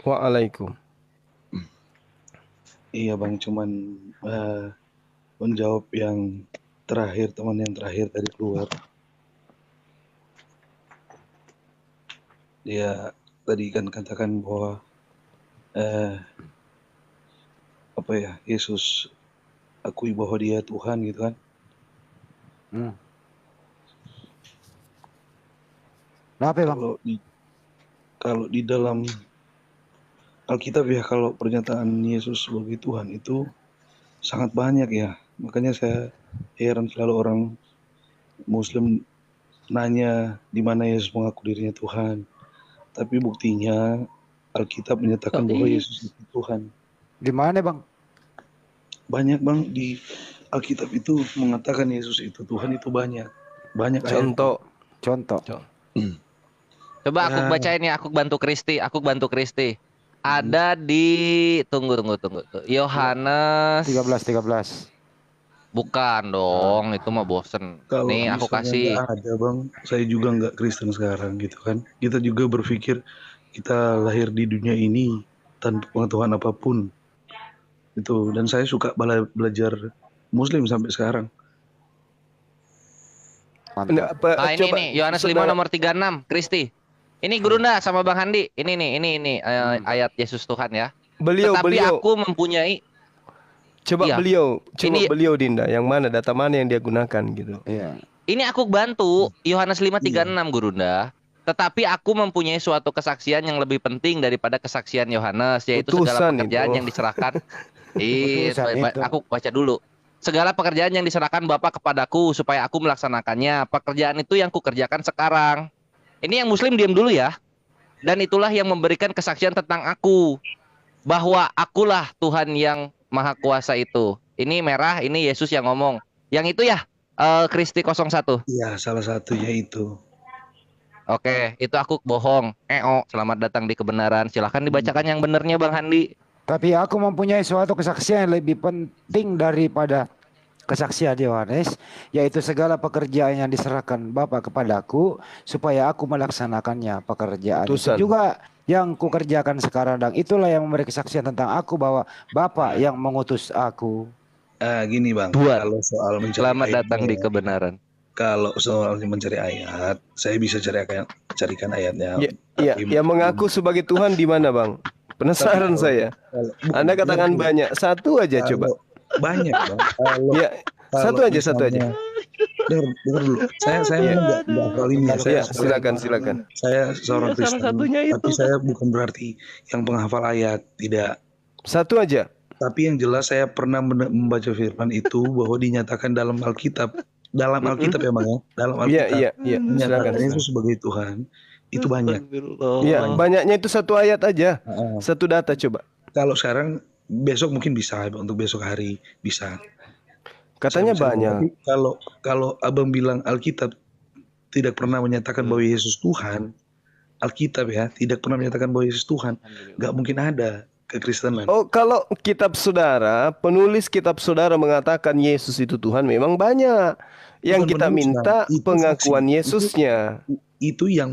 Waalaikum. Iya bang, cuman menjawab yang terakhir, teman yang terakhir tadi keluar. Dia tadi kan katakan bahwa Yesus akui bahwa dia Tuhan gitu kan. Kenapa bang? Kalau di dalam Alkitab ya, kalau pernyataan Yesus sebagai Tuhan itu sangat banyak ya. Makanya saya heran selalu orang Muslim nanya di mana Yesus mengaku dirinya Tuhan. Tapi buktinya Alkitab menyatakan bahwa Yesus itu Tuhan. Di mana bang? Banyak bang, di Alkitab itu mengatakan Yesus itu Tuhan itu banyak. Banyak ayat. Contoh. Coba aku bacain ya, aku bantu Kristi. Ada di tunggu. Yohanes 13. Bukan dong, itu mah bosen. Kalau Nih aku misalnya kasih. nggak ada bang, saya juga nggak Kristen sekarang gitu kan. Kita juga berpikir kita lahir di dunia ini tanpa pengetahuan apapun. Itu, dan saya suka belajar Muslim sampai sekarang. Mantap. Nah ini nih, Yohanes 5 nomor 36, Kristi. Ini Gurunda sama Bang Handi. Ini ayat Yesus Tuhan ya. Beliau. Aku mempunyai. Coba Iya. Coba beliau Dinda, yang mana, data mana yang dia gunakan gitu. Iya. Ini aku bantu Yohanes 5:36 Gurunda. Tetapi aku mempunyai suatu kesaksian yang lebih penting daripada kesaksian Yohanes, yaitu segala Utusan pekerjaan itu. yang diserahkan. Utusan itu. Aku baca dulu. Segala pekerjaan yang diserahkan Bapa kepadaku supaya aku melaksanakannya. Pekerjaan itu yang kukerjakan sekarang. Ini yang Muslim diam dulu ya. Dan itulah yang memberikan kesaksian tentang aku, bahwa akulah Tuhan yang Maha Kuasa itu. Ini merah, ini Yesus yang ngomong. Yang itu ya, Kristi 01. Iya, salah satunya itu. Oke, itu aku bohong. Selamat datang di kebenaran. Silahkan dibacakan yang benernya Bang Handi. Tapi aku mempunyai suatu kesaksian yang lebih penting daripada kesaksian Yohanes, yaitu segala pekerjaan yang diserahkan Bapa kepadaku supaya aku melaksanakannya. Pekerjaan itu Utusan. juga yang kukerjakan sekarang, dan itulah yang memberi kesaksian tentang aku bahwa Bapa yang mengutus aku. Gini Bang, Tuhan. kalau soal mencari Selamat ayat, datang di kebenaran. kalau soal mencari ayat, saya bisa carikan ayatnya. Yang mengaku sebagai Tuhan di mana, Bang? Penasaran saya. Anda katakan banyak, satu aja coba. Banyak Bang. Ya, satu aja. Dengar dulu. Saya memang nggak hafal ini ya. Ya, silakan. Saya seorang Kristen, tapi saya bukan berarti yang penghafal ayat, tidak. Satu aja. Tapi yang jelas saya pernah membaca firman itu bahwa dinyatakan dalam Alkitab, ya Bang ya, dalam Alkitab. Iya. Dinyatakan Silakan. Yesus sebagai Tuhan. Itu banyak. Iya, banyaknya itu satu ayat aja. Satu data coba. Kalau sekarang besok mungkin bisa, untuk besok hari bisa. Katanya Bisa. banyak. Tapi kalau Abang bilang Alkitab tidak pernah menyatakan bahwa Yesus Tuhan, Alkitab ya tidak pernah menyatakan bahwa Yesus Tuhan, nggak mungkin ada kekristenan. Oh, kalau kitab saudara, penulis kitab saudara mengatakan Yesus itu Tuhan, memang banyak. Yang Bukan kita penulis, minta Bang. Itu pengakuan saksi. Yesusnya. Itu yang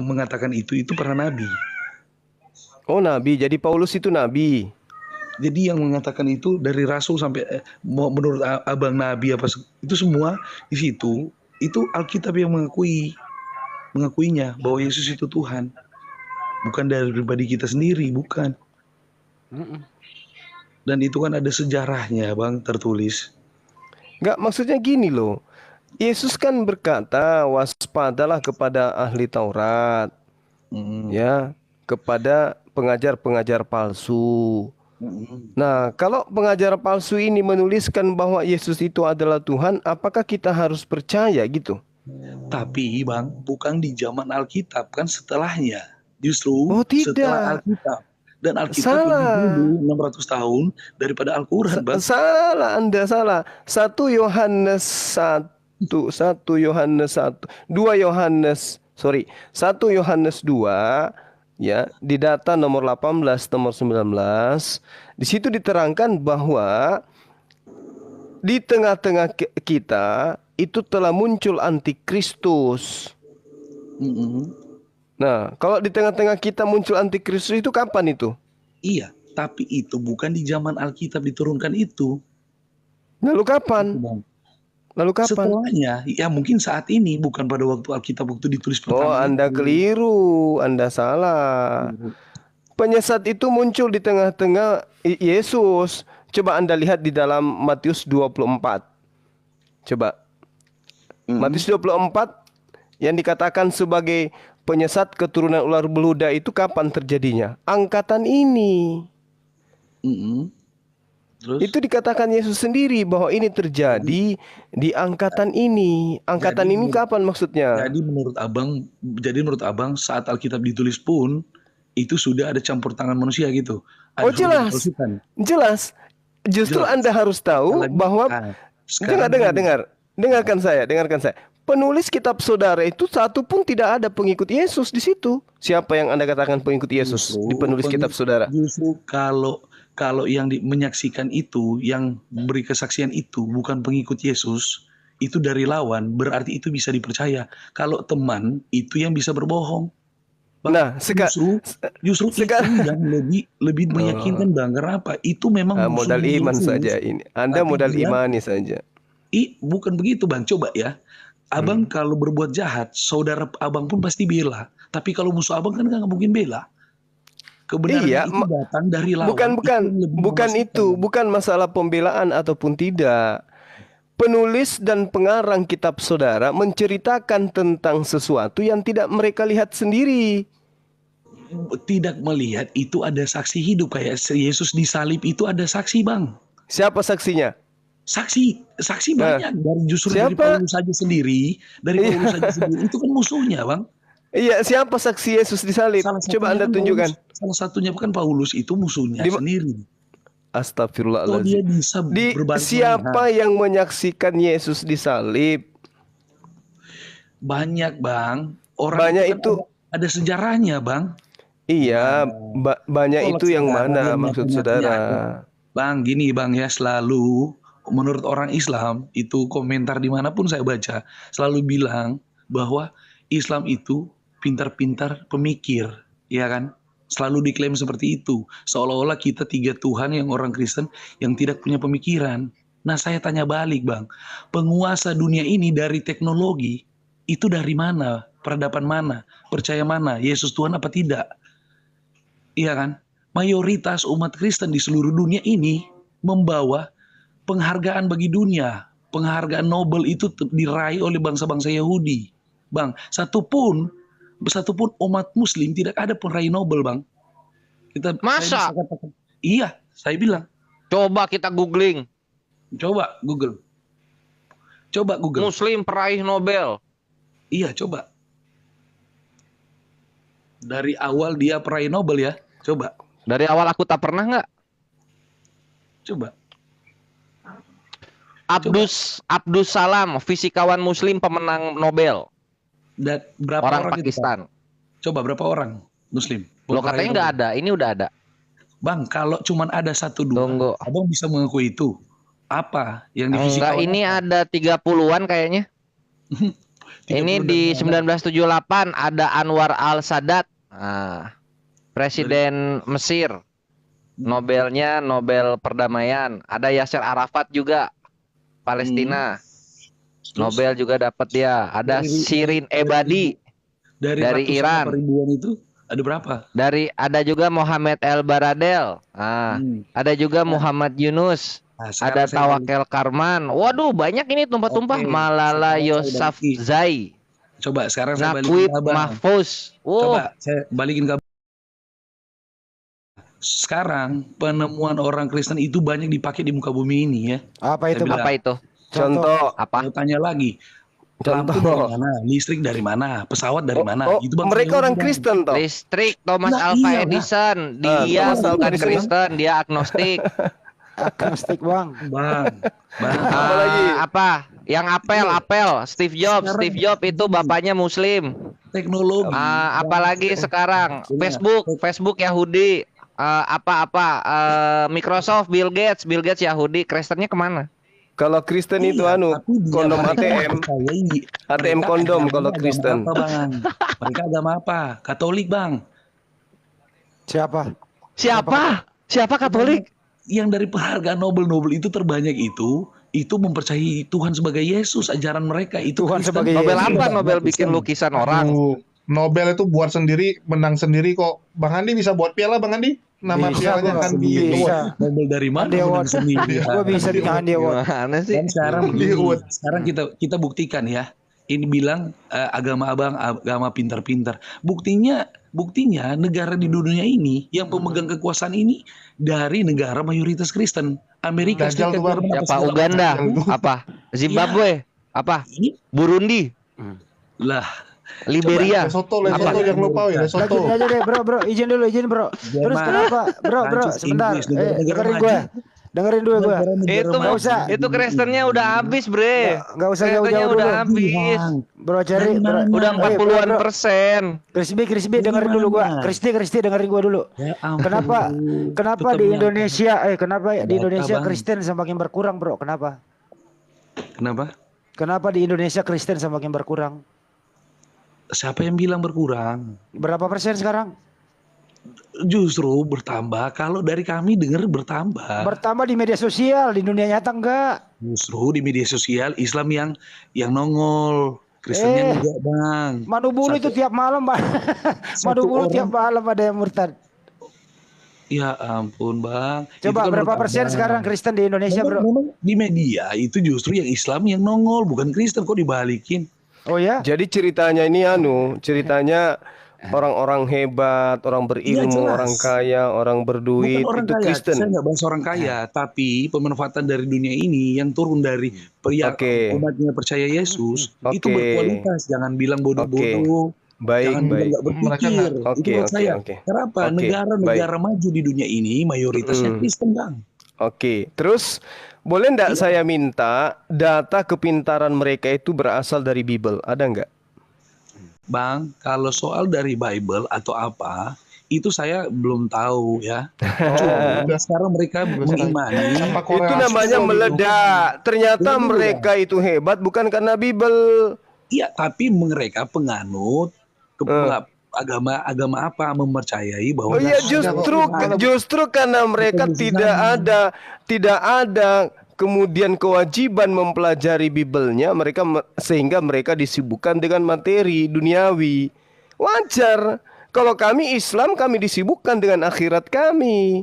mengatakan itu pernah nabi. Oh, nabi. Jadi Paulus itu nabi. Jadi yang mengatakan itu dari rasul sampai menurut Abang nabi apa itu semua di situ, itu Alkitab yang mengakuinya bahwa Yesus itu Tuhan. Bukan dari pribadi kita sendiri, bukan. Dan itu kan ada sejarahnya Bang, tertulis. Enggak, maksudnya gini loh. Yesus kan berkata, waspadalah kepada ahli Taurat. Ya, kepada pengajar-pengajar palsu. Nah, kalau pengajar palsu ini menuliskan bahwa Yesus itu adalah Tuhan, apakah kita harus percaya gitu? Tapi Bang, bukan di zaman Alkitab, kan setelahnya. Justru tidak. setelah Alkitab. Dan Alkitab Salah. lebih dulu 600 tahun daripada Al-Quran, Bang. Salah, Anda salah. 1 Yohanes 1, 1 Yohanes 1, 2 Yohanes, 1 Yohanes 2, ya, di data nomor 18, nomor 19, di situ diterangkan bahwa di tengah-tengah kita itu telah muncul antikristus. Nah, kalau di tengah-tengah kita muncul antikristus itu kapan itu? Iya, tapi itu bukan di zaman Alkitab diturunkan itu. Lalu kapan? Setelahnya, ya mungkin saat ini, bukan pada waktu Alkitab waktu ditulis pertama. Oh, Anda keliru, Anda salah. Penyesat itu muncul di tengah-tengah Yesus. Coba Anda lihat di dalam Matius 24. Coba. Matius 24 yang dikatakan sebagai penyesat keturunan ular beluda itu kapan terjadinya? Angkatan ini. Terus? Itu dikatakan Yesus sendiri bahwa ini terjadi di angkatan ini. Angkatan ini kapan maksudnya? Jadi menurut Abang saat Alkitab ditulis pun itu sudah ada campur tangan manusia gitu. Oh, jelas. Jelas. Justru Anda harus tahu bahwa dengarkan saya. Penulis kitab saudara itu satu pun tidak ada pengikut Yesus di situ. Siapa yang Anda katakan pengikut Yesus di penulis kitab saudara? Justru kalau yang menyaksikan itu, yang memberi kesaksian itu bukan pengikut Yesus, itu dari lawan, berarti itu bisa dipercaya. Kalau teman itu yang bisa berbohong. Nah, justru itu yang lebih meyakinkan Bang. Kenapa? Itu memang modal iman Yesus. saja ini. Anda modal imani saja. Bukan begitu Bang. Coba ya. Abang kalau berbuat jahat, saudara abang pun pasti bela. Tapi kalau musuh abang kan nggak mungkin bela. Kebenaran itu datang dari lawan. Bukan masalah pembelaan ataupun tidak. Penulis dan pengarang kitab saudara menceritakan tentang sesuatu yang tidak mereka lihat sendiri. Tidak melihat, itu ada saksi hidup. Kayak Yesus disalib itu ada saksi Bang. Siapa saksinya? Saksi banyak. Dari Paulus saja sendiri. Dari Paulus saja sendiri. Itu kan musuhnya Bang. Iya, siapa saksi Yesus disalib? Salah Coba satunya Anda kan tunjukkan. Salah satunya kan Paulus itu musuhnya Di- sendiri. Kok dia Astagfirullahaladzim. bisa berbalik Siapa yang menyaksikan Yesus disalib? Banyak, Bang. Orang Banyak kan itu. ada sejarahnya, Bang. Iya, banyak Tolak itu yang saudara, mana yang maksud nyata-nyata saudara? ada. Bang, gini Bang ya, selalu menurut orang Islam itu komentar dimanapun saya baca selalu bilang bahwa Islam itu pintar-pintar pemikir, ya kan? Selalu diklaim seperti itu, seolah-olah kita 3 Tuhan yang orang Kristen yang tidak punya pemikiran. Nah, saya tanya balik, Bang, penguasa dunia ini dari teknologi itu dari mana? Peradaban mana? Percaya mana? Yesus Tuhan apa tidak? Iya kan? Mayoritas umat Kristen di seluruh dunia ini membawa penghargaan bagi dunia. Penghargaan Nobel itu diraih oleh bangsa-bangsa Yahudi. Bang, satupun umat Muslim tidak ada peraih Nobel, Bang. Masa? Saya bisa katakan, iya, saya bilang. Coba kita googling. Coba Google. Muslim peraih Nobel. Iya, coba. Dari awal dia peraih Nobel ya. Coba. Dari awal aku tak pernah nggak? Coba. Abdus Salam, fisikawan Muslim pemenang Nobel. Dan berapa Orang orang itu, Pakistan. Bang? Coba berapa orang Muslim? Lo Peraih katanya nggak Nobel? ada, ini udah ada. Bang, kalau cuman ada 1-2, Tunggu. abang bisa mengakui itu. Apa yang di Enggak, fisikawan ini apa? ada 30-an kayaknya. 30 Ini dan di mana? 1978 ada Anwar al-Sadat, Presiden Mesir. Nobelnya Nobel Perdamaian. Ada Yasser Arafat juga, Palestina. Terus, Nobel juga dapat dia. Ada Shirin Ebadi dari ratusan Iran. apa ribuan itu ada berapa? Ada juga Mohamed El Baradel. Ada juga Muhammad Yunus. Nah, Ada sekarang saya Tawakel Karman. Waduh, banyak ini tumpah-tumpah. Oke, Malala sekarang saya Yousafzai. Coba sekarang saya balikin Naquib ke abang. Mahfuz. Coba saya balikin ke abang. Sekarang penemuan orang Kristen itu banyak dipakai di muka bumi ini ya. Apa itu, Saya bilang, Bang? Apa itu? Contoh. Apa? Saya tanya lagi. Lampu dari mana? Listrik dari mana? Pesawat dari mana? Itu bangsa mereka Yahudi, orang Bang. Kristen toh. Listrik Thomas Nah, Alva iya, Bang. Edison. Dia Thomas Alva bukan Edison. Kristen, dia agnostik. Agnostik, Bang. Bang. Apa lagi? Apa? Yang apel. Steve Jobs. Sekarang- Steve Jobs itu bapaknya Muslim. Teknologi. Apalagi sekarang Facebook Yahudi. Microsoft Bill Gates Yahudi. Kristennya kemana? Kalau Kristen itu Iya, anu tapi dia kondom mereka ATM. percayai. ATM Mereka kondom agama kalau Kristen. Apa, Bang? Mereka agama apa? Katolik, Bang. Siapa? Siapa Katolik? Yang dari penghargaan Nobel itu terbanyak itu mempercayai Tuhan sebagai Yesus, ajaran mereka itu Tuhan Kristen. sebagai Nobel Yesus. apa? Nobel bikin lukisan orang. Nobel itu buat sendiri, menang sendiri kok. Bang Andi bisa buat piala, Bang Andi? Nama Bisa, pialanya Bang. kan di Bisa. Nobel dari mana? Andi Award. Menang sendiri. Gua bisa bikin Andi Award. Gimana sih? Dan sekarang Di begini, Award. sekarang kita buktikan ya. Ini bilang agama abang agama pintar-pintar. Buktinya negara di dunia ini yang pemegang kekuasaan ini dari negara mayoritas Kristen. Amerika Dajjal Serikat, tuh, Bang. Jerman, Siapa? segala Uganda? macam. Apa? Zimbabwe? Apa? Ini Burundi? lah Liberia? Lesotho Apa? yang lupa ya, Lagi Lesotho. aja deh, bro. Izin dulu, bro. Terus Jerman, kenapa? Bro, Prancis, sebentar. Inggris, negara-negara Dengerin maju. gue. Dengerin dulu gue. Itu Nggak usah. Itu Kristennya udah habis, bre. Nggak usah Kristennya jauh-jauh udah dulu. habis. Bro, cari. Bro. Udah 40-an%. Crispy dengerin dulu gua. Crispy dengerin gua dulu. Ya ampun. Kenapa Tetap di yang- Indonesia kenapa di Data, Indonesia Bang. Kristen semakin berkurang, Bro? Kenapa? Kenapa? Kenapa di Indonesia Kristen semakin berkurang? Siapa yang bilang berkurang? Berapa persen sekarang? Justru bertambah. Kalau dari kami dengar bertambah. Bertambah di media sosial, di dunia nyata enggak. Justru di media sosial Islam yang nongol, Kristennya enggak, Bang. Madu bulu itu tiap malam, Bang. Madu bulu tiap malam ada yang murtad. Ya ampun, Bang. Coba Itu kan berapa bertambah. persen sekarang Kristen di Indonesia, Bro? Memang di media itu justru yang Islam yang nongol, bukan Kristen, kok dibalikin. Oh ya? Jadi ceritanya ini ceritanya orang-orang hebat, orang berilmu, Iya, jelas. orang kaya, orang berduit Bukan orang itu kaya, Kristen. saya nggak bahas orang kaya, tapi pemanfaatan dari dunia ini yang turun dari Oke. umatnya percaya Yesus itu Oke. berkualitas. Jangan bilang bodoh-bodoh. Baik, Jangan mudah baik. nggak Mereka berpikir. nggak. Itu Oke, buat oke, saya. oke. Kenapa Oke, negara-negara baik. maju di dunia ini mayoritasnya Mm-mm. Kristen, Bang? Oke, terus boleh nggak Iya, saya minta data kepintaran mereka itu berasal dari Bible? Ada nggak? Bang, kalau soal dari Bible atau apa, itu saya belum tahu ya. Oh, Cuma udah sekarang mereka bagus sekali. mengimani Apa Itu korelasi namanya kalau gitu? meledak. Ternyata Tunggu dulu, Bang. mereka itu hebat bukan karena Bible. Iya, tapi mereka penganut ke Eh. agama apa mempercayai bahwa Oh iya, Nggak ada kok. Malah justru karena mereka Bukan di sana. tidak ada kemudian kewajiban mempelajari Bible-nya, sehingga mereka disibukkan dengan materi duniawi. Wajar. Kalau kami Islam, kami disibukkan dengan akhirat kami.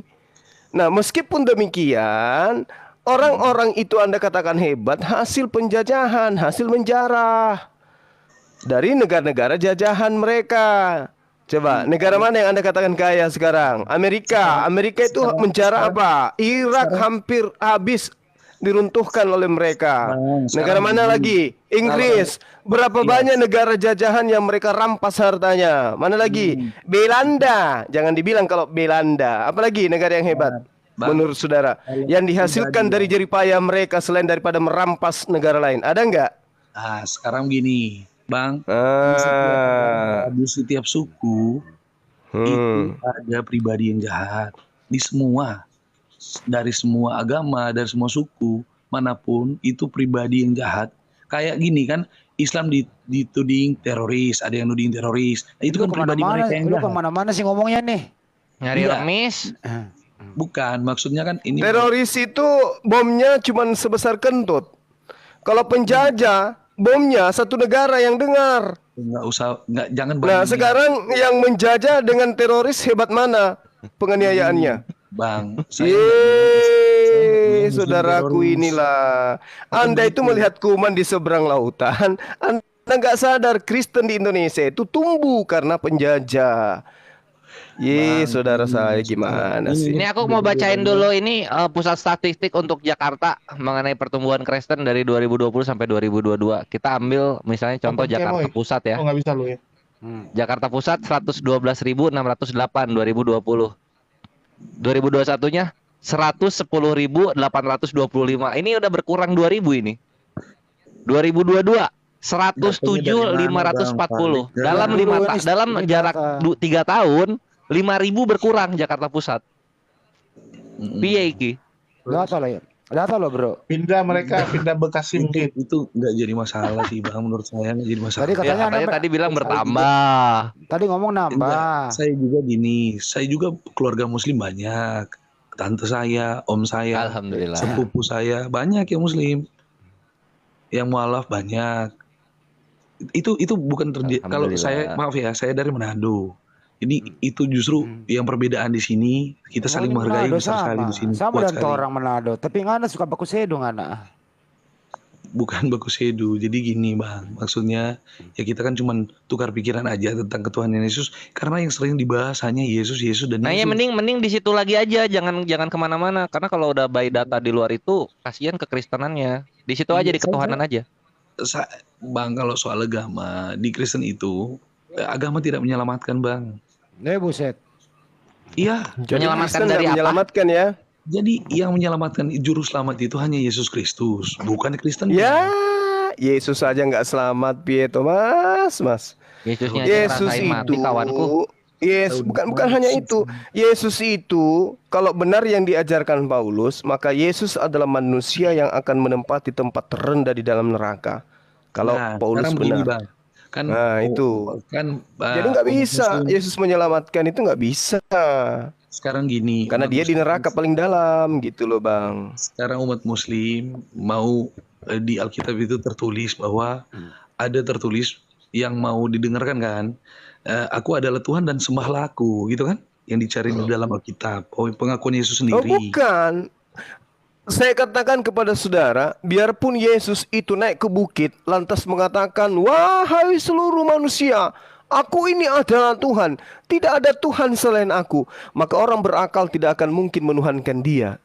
Nah, meskipun demikian, orang-orang itu Anda katakan hebat hasil penjajahan, hasil menjarah dari negara-negara jajahan mereka. Coba, negara mana yang Anda katakan kaya sekarang? Amerika. Amerika itu menjarah apa? Irak hampir habis diruntuhkan oleh mereka. Bang, Negara sekarang mana begini. lagi? Inggris. Berapa Iya. banyak negara jajahan yang mereka rampas hartanya? Mana lagi? Belanda. Jangan dibilang kalau Belanda. Apalagi negara yang hebat Bang, menurut saudara kalau yang dihasilkan pribadi, dari jeripaya mereka selain daripada merampas negara lain? Ada nggak? Nah, sekarang gini, Bang, Ah. di setiap suku itu ada pribadi yang jahat. Di semua, dari semua agama, dari semua suku, manapun itu pribadi yang jahat. Kayak gini kan, Islam dituding teroris, ada yang nuding teroris. Nah, itu Lu kan pribadi mereka yang lu jahat. kemana-mana sih ngomongnya nih. Nyari Iya. remis. Bukan, maksudnya kan ini Teroris itu bomnya cuma sebesar kentut. Kalau penjajah, bomnya satu negara yang dengar. nggak usah, jangan Nah, bandingin. sekarang yang menjajah dengan teroris hebat mana penganiayaannya? Bang, saya Yeay, Muslim saudaraku teroris. inilah. Bukan Anda itu gitu. melihat kuman di seberang lautan. Anda nggak sadar Kristen di Indonesia itu tumbuh karena penjajah. Ye, Bang, saudara ini saya maksudnya, gimana ini- sih? Ini aku mau bacain dulu ini pusat statistik untuk Jakarta mengenai pertumbuhan Kristen dari 2020 sampai 2022. Kita ambil misalnya contoh Apa Jakarta Kemoy? Pusat ya. Oh, nggak bisa lu ya. Jakarta Pusat 112.608 2020. 2021-nya 110.825. Ini udah berkurang 2.000 ini. 2022 107.540. Dalam dalam ini jarak data. 3 tahun 5.000 berkurang Jakarta Pusat. Piye iki? Data lo ya. Data lo, Bro. Pindah Bekasi mungkin. itu nggak jadi masalah sih, Bang. Menurut saya nggak jadi masalah. Tadi Ya, katanya katanya Anda tadi bilang bertambah. tadi ngomong nambah. Enggak, saya juga gini, saya juga keluarga Muslim banyak. Tante saya, om saya, Alhamdulillah. sepupu saya banyak yang Muslim, yang mualaf banyak. Itu bukan terjadi. Kalau saya, Alhamdulillah. maaf ya, saya dari Manado. Jadi itu justru yang perbedaan di sini. Kita saling Oh, ini menghargai Manado besar sekali di sini. Sama kuat dan sekali. orang Manado. Tapi ngana suka baku sedo ngana. Bukan baku sedu. Jadi gini, Bang. Maksudnya ya kita kan cuman tukar pikiran aja tentang ketuhanan Yesus. Karena yang sering dibahas hanya Yesus, Yesus dan Nah ya Yesus. mending di situ lagi aja, jangan kemana-mana. Karena kalau udah by data di luar itu, kasihan kekristenannya. Di situ aja, di ketuhanan aja. Bang, kalau soal agama di Kristen itu agama tidak menyelamatkan, Bang. Buset. Iya, Jadi Menyelamatkan Kristen dari nggak apa? menyelamatkan ya? jadi yang menyelamatkan juru selamat itu hanya Yesus Kristus, bukan Kristen. Ya, Yesus aja nggak selamat, Pietro, Mas. Yesusnya aja Yesus ngerasain mati itu, kawanku. bukan hanya itu. Yesus itu, kalau benar yang diajarkan Paulus, maka Yesus adalah manusia yang akan menempati tempat terendah di dalam neraka. Kalau Paulus sekarang begini, benar. Bang. Kan Nah, itu. kan Jadi nggak umat bisa Muslim Yesus menyelamatkan itu nggak bisa. sekarang gini. Karena umat dia di Muslim- neraka paling dalam gitu loh, Bang. Sekarang umat Muslim mau di Alkitab itu tertulis bahwa ada tertulis yang mau didengarkan kan. Aku adalah Tuhan dan sembahlah aku, gitu kan? Yang dicari di dalam Alkitab. Oh, pengakuan Yesus Oh, sendiri. bukan. Saya katakan kepada saudara, biarpun Yesus itu naik ke bukit, lantas mengatakan, wahai seluruh manusia, aku ini adalah Tuhan, tidak ada Tuhan selain aku. Maka orang berakal tidak akan mungkin menuhankan dia.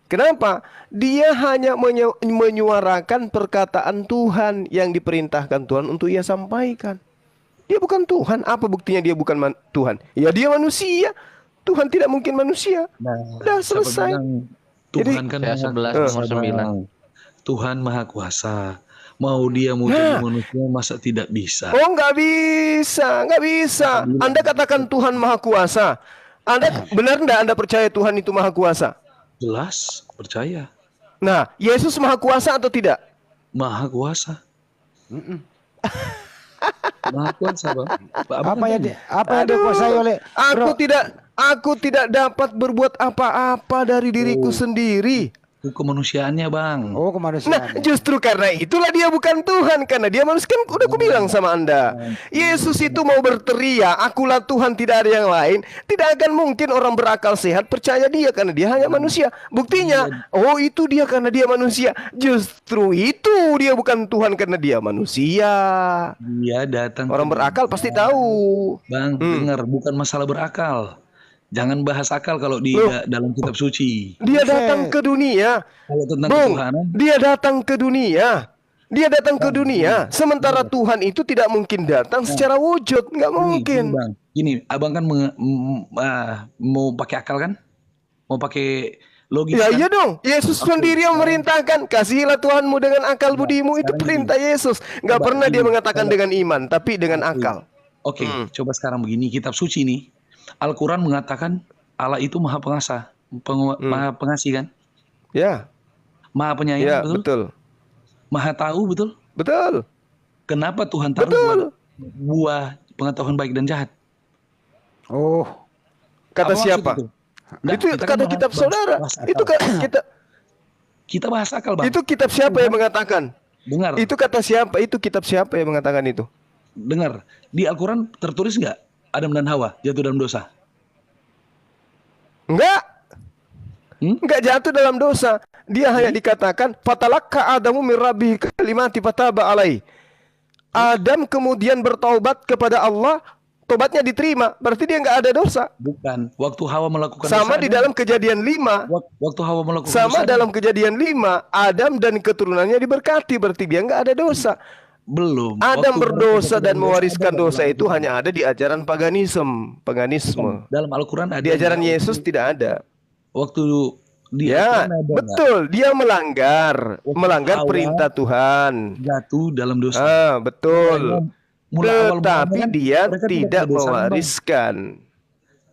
Kenapa? Dia hanya menyuarakan perkataan Tuhan yang diperintahkan Tuhan untuk ia sampaikan. Dia bukan Tuhan. Apa buktinya dia bukan Tuhan? Ya dia manusia. Tuhan tidak mungkin manusia. Nah, Udah siapa selesai. bilang Jadi Tuhan kan saya maha 11 kuasa, nomor 9. Bang. Tuhan maha kuasa. Mau dia mau jadi manusia masa tidak bisa? Oh nggak bisa, nggak bisa. Anda katakan Tuhan maha kuasa. Anda benar nggak Anda percaya Tuhan itu maha kuasa? Jelas, percaya. Nah, Yesus maha kuasa atau tidak? Maha kuasa. Maha kuasa, Bang. Apa yang dikuasai oleh Aku tidak dapat berbuat apa-apa dari diriku sendiri. Itu kemanusiaannya, Bang. Oh, Nah, kemanusiaan. justru karena itulah dia bukan Tuhan. Karena dia manusia. Kan udah aku bilang sama Anda. Yesus itu mau berteriak, akulah Tuhan, tidak ada yang lain. Tidak akan mungkin orang berakal sehat percaya dia. Karena dia hanya manusia. Buktinya, oh itu dia karena dia manusia. Justru itu dia bukan Tuhan karena dia manusia. Dia datang Orang ke berakal dunia. pasti tahu. Bang, dengar, bukan masalah berakal. Jangan bahas akal kalau di dalam kitab suci. Dia datang ke dunia. Kalau tentang Bung, ketuhanan, dia datang ke dunia. Dia datang ke dunia. Sementara Tuhan itu tidak mungkin datang secara wujud. Nggak mungkin. Bang. Gini, abang kan mau pakai akal kan? Mau pakai logis Ya kan? iya dong. Yesus sendiri yang memerintahkan. Kasihilah Tuhanmu dengan akal budimu. Itu perintah Yesus. Nggak Coba pernah dia gini, mengatakan dengan iman. Tapi dengan akal. Oke, coba sekarang begini, kitab suci nih. Al-Quran mengatakan Allah itu maha pengasah, maha pengasih kan? Ya. Maha penyayang, Ya betul? betul. Maha tahu, betul? Betul. Kenapa Tuhan taruh Betul. buah pengetahuan baik dan jahat? Oh, Kata Apa maksud siapa? itu? Nah, Itu kita kan kata bahas- kitab bahas- saudara. bahas akal. Itu kita. Kita bahas akal, Bang. Itu kitab siapa yang mengatakan? Dengar, Itu kata siapa? Itu kitab siapa yang mengatakan itu? dengar. Di Al-Quran tertulis nggak Adam dan Hawa jatuh dalam dosa? Enggak. Hmm? Enggak jatuh dalam dosa. Dia hanya dikatakan fatalakka Adamu min rabbih kalimati fataba alai. Adam kemudian bertaubat kepada Allah, tobatnya diterima. Berarti dia enggak ada dosa. Bukan. Waktu Hawa melakukan Sama dosa, di dalam Kejadian 5. waktu Hawa melakukan Sama dosa, dalam Kejadian 5, Adam dan keturunannya diberkati, berarti dia enggak ada dosa. belum. Adam Waktu berdosa mereka dan berdosa, mewariskan ada dosa dalam itu hanya ada di ajaran paganisme. Dalam Al-Quran ada. Di ajaran Yesus tidak ada. Waktu di Ya, Al-Quran ada nggak? betul. Dia melanggar Awal. perintah Tuhan. Jatuh dalam dosa. Betul. Mulai awal Tetapi mulanya kan dia mereka tidak berdosa, Bang. mewariskan.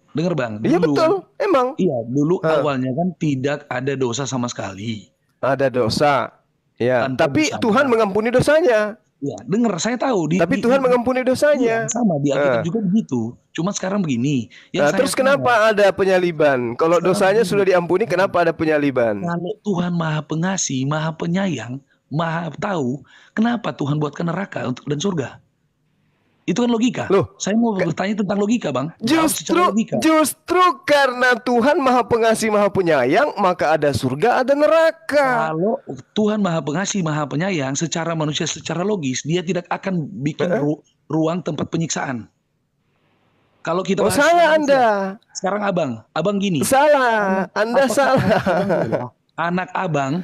Dengar, Bang. Iya Dulu, betul, emang Iya, dulu awalnya kan tidak ada dosa sama sekali. ada dosa. Ya, Tanpa tapi dosa. Tuhan mengampuni dosanya. Ya, dengar, saya tahu. Tapi Tuhan mengampuni Iya, dosanya. sama di Alkitab juga begitu. Cuma sekarang begini. Nah, terus kenapa ada penyaliban? Kalau dosanya sudah diampuni, kenapa ada penyaliban? Kalau Tuhan maha pengasih, maha penyayang, maha tahu, kenapa Tuhan buatkan neraka dan surga? Itu kan logika. Loh, Saya mau bertanya tentang logika, Bang. Jawab secara logika. Justru karena Tuhan maha pengasih, maha penyayang, maka ada surga, ada neraka. Kalau Tuhan maha pengasih, maha penyayang, secara manusia, secara logis, dia tidak akan bikin ruang tempat penyiksaan. Kalau kita Oh, salah Anda. Sekarang abang gini. Salah, Anda salah. Anak abang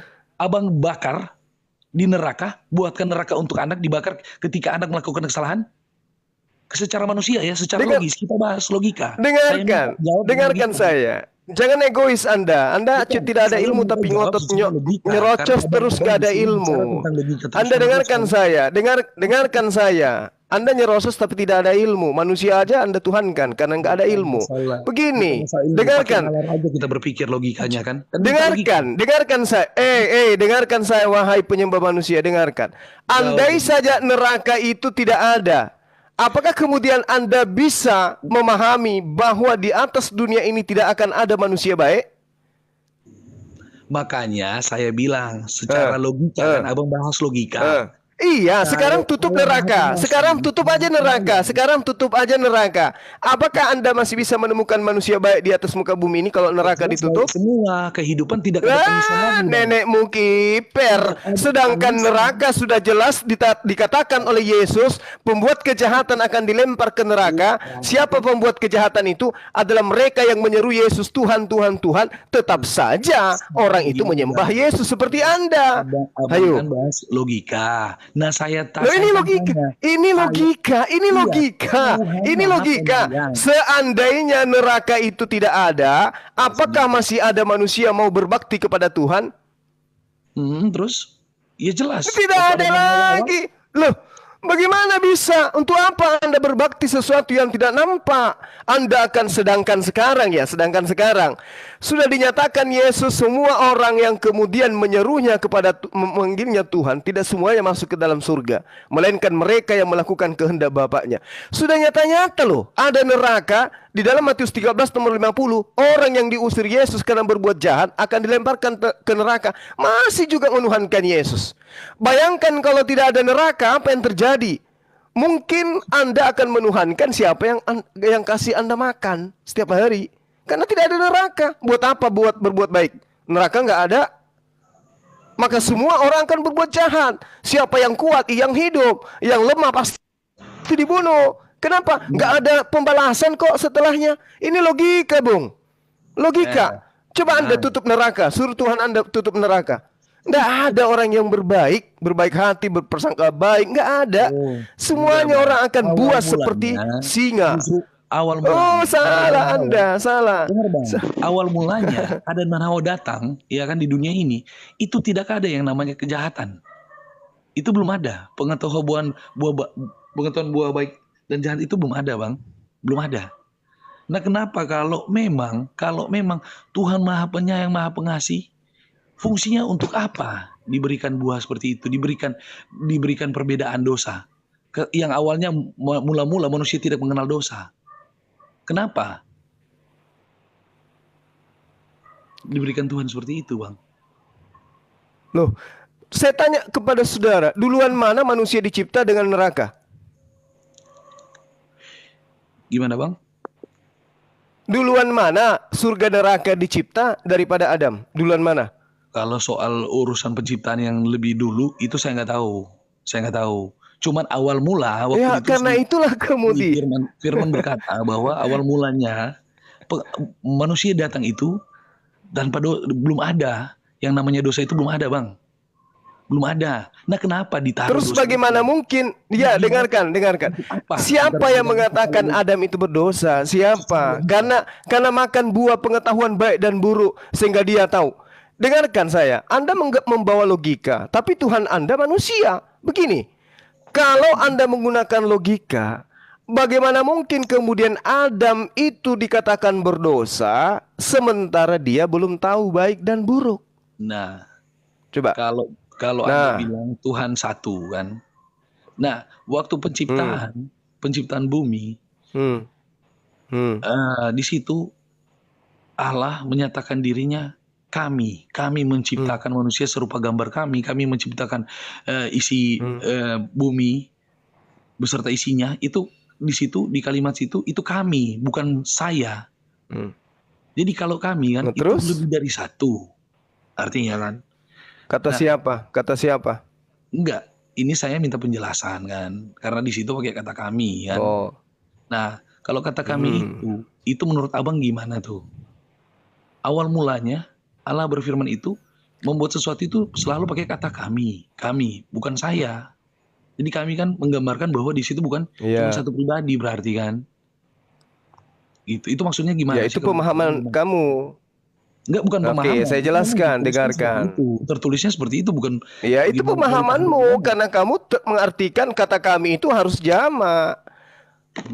bakar di neraka, buatkan neraka untuk anak dibakar ketika anak melakukan kesalahan. Secara manusia ya, secara logis kita bahas logika. Dengarkan saya. Jangan egois Anda. Anda tidak ada ilmu tapi ngotot nyerocos terus gak ada ilmu. Anda dengarkan saya. Dengarkan saya. Anda nyerocos tapi tidak ada ilmu. Manusia aja Anda tuhankan karena nggak ada ilmu. Begini, dengarkan. Kita berpikir logikanya kan. Dengarkan saya. Dengarkan saya wahai penyembah manusia, dengarkan. Andai saja neraka itu tidak ada, apakah kemudian Anda bisa memahami bahwa di atas dunia ini tidak akan ada manusia baik? Makanya saya bilang secara logika kan abang bahas logika. Iya, sekarang tutup neraka. Sekarang tutup aja neraka. Sekarang tutup aja neraka. Apakah Anda masih bisa menemukan manusia baik di atas muka bumi ini kalau neraka ditutup? Semua kehidupan tidak ada penyiksaan lagi. Nenekmu kiper. Sedangkan neraka sudah jelas dikatakan oleh Yesus, pembuat kejahatan akan dilempar ke neraka. Siapa pembuat kejahatan itu? Adalah mereka yang menyeru Yesus Tuhan, Tuhan, Tuhan. Tetap saja orang itu menyembah Yesus seperti Anda. Abang kan bahas logika. Nah, saya Loh, ini akan logika, tanya, ini saya logika, ini iya, logika, Tuhan ini Maha logika. Penyayang. Seandainya neraka itu tidak ada, apakah masih ada manusia mau berbakti kepada Tuhan? Terus ya jelas. Tidak Waktu ada menolong orang, lagi. Loh, bagaimana bisa? Untuk apa Anda berbakti sesuatu yang tidak nampak? Anda akan sedangkan sekarang. Sudah dinyatakan Yesus, semua orang yang kemudian menyerunya kepada memanggilnya Tuhan, tidak semuanya masuk ke dalam surga, melainkan mereka yang melakukan kehendak Bapaknya. Sudah nyata-nyata loh, ada neraka. Di dalam Matius 13 nomor 50, orang yang diusir Yesus karena berbuat jahat akan dilemparkan ke neraka. Masih juga menuhankan Yesus. Bayangkan kalau tidak ada neraka, apa yang terjadi? Mungkin Anda akan menuhankan siapa yang kasih Anda makan setiap hari. Karena tidak ada neraka. Buat apa berbuat baik? Neraka nggak ada. Maka semua orang akan berbuat jahat. Siapa yang kuat, yang hidup, yang lemah pasti dibunuh. Kenapa? Nggak ada pembalasan kok setelahnya. Ini logika, Bung. Logika. Coba Anda tutup neraka. Suruh Tuhan Anda tutup neraka. Nggak ada orang yang berbaik hati, berpersangka baik. Nggak ada. Semuanya orang akan buas seperti singa. Awal Oh, mulanya, salah Anda, salah. dengar Bang, awal mulanya ada Nanaho datang, ya kan, di dunia ini, itu tidak ada yang namanya kejahatan. Itu belum ada. Pengetahuan buah baik dan jahat itu belum ada, Bang. Belum ada. Nah, kenapa kalau memang Tuhan Maha Penyayang, Maha Pengasih, fungsinya untuk apa diberikan buah seperti itu, diberikan perbedaan dosa? Yang awalnya mula-mula manusia tidak mengenal dosa. Kenapa diberikan Tuhan seperti itu, Bang? Loh, saya tanya kepada saudara, duluan mana manusia dicipta dengan neraka? Gimana, Bang? Duluan mana surga neraka dicipta daripada Adam? Duluan mana? Kalau soal urusan penciptaan yang lebih dulu, itu saya nggak tahu. Cuman awal mula waktu Ya, itu karena itulah kemudian. Firman berkata bahwa awal mulanya manusia datang itu tanpa belum ada yang namanya dosa, itu belum ada, Bang. Belum ada. Nah, kenapa ditaruh Terus dosa bagaimana itu? mungkin? Ya, dengarkan. Apa? Siapa yang mengatakan Adam itu berdosa? Siapa? Karena makan buah pengetahuan baik dan buruk sehingga dia tahu. Dengarkan saya, Anda membawa logika, tapi Tuhan Anda manusia. Begini, kalau Anda menggunakan logika, bagaimana mungkin kemudian Adam itu dikatakan berdosa sementara dia belum tahu baik dan buruk? Nah, Coba. kalau Anda bilang Tuhan satu kan. Nah, waktu penciptaan bumi, di situ Allah menyatakan dirinya kami menciptakan manusia serupa gambar kami menciptakan isi bumi beserta isinya. Itu di situ, di kalimat situ, itu kami, bukan saya. Jadi kalau kami kan, itu lebih dari satu artinya kan. Kata siapa? Enggak, ini saya minta penjelasan kan, karena di situ pakai kata kami kan. Nah, kalau kata kami itu menurut abang gimana tuh? Awal mulanya Allah berfirman itu membuat sesuatu itu selalu pakai kata kami, bukan saya. Jadi kami kan menggambarkan bahwa di situ bukan cuma satu pribadi berarti kan. Gitu. Itu maksudnya gimana? Ya, itu pemahaman kamu. Enggak, bukan pemahaman. Oke, saya jelaskan, dengarkan. Tertulisnya seperti itu, bukan. Ya, itu pemahamanmu karena kamu mengartikan kata kami itu harus jamak.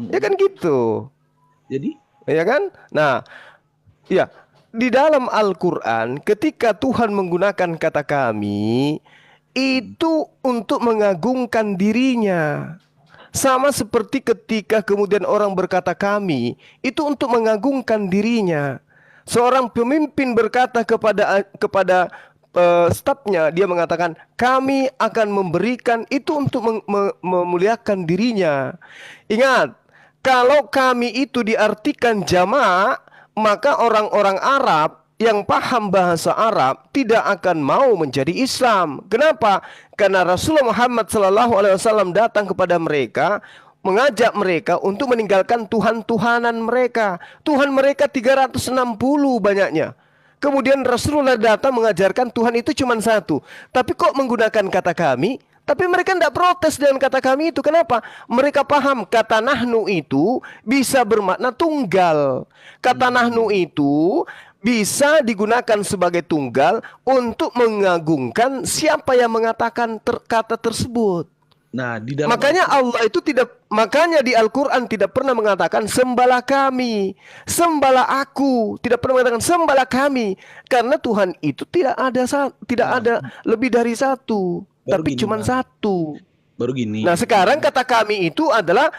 Ya kan gitu. Jadi? Ya kan? Nah, ya, di dalam Al-Quran ketika Tuhan menggunakan kata kami, itu untuk mengagungkan dirinya. Sama seperti ketika kemudian orang berkata kami, itu untuk mengagungkan dirinya. Seorang pemimpin berkata kepada stafnya, dia mengatakan kami akan memberikan, itu untuk memuliakan dirinya. Ingat, kalau kami itu diartikan jamak, maka orang-orang Arab yang paham bahasa Arab tidak akan mau menjadi Islam. Kenapa? Karena Rasulullah Muhammad SAW datang kepada mereka, mengajak mereka untuk meninggalkan Tuhan-Tuhanan mereka. Tuhan mereka 360 banyaknya. Kemudian Rasulullah datang mengajarkan Tuhan itu cuma satu. Tapi kok menggunakan kata kami? Tapi mereka tidak protes dengan kata kami itu. Kenapa? Mereka paham kata nahnu itu bisa bermakna tunggal. Kata nahnu itu bisa digunakan sebagai tunggal untuk mengagungkan siapa yang mengatakan kata tersebut. Nah, di dalam Makanya Allah itu tidak, makanya di Al-Quran tidak pernah mengatakan sembahlah kami, sembahlah aku, tidak pernah mengatakan sembahlah kami, karena Tuhan itu tidak ada lebih dari satu, Baru tapi gini, cuma Bang. satu. baru gini. Nah, sekarang kata kami itu adalah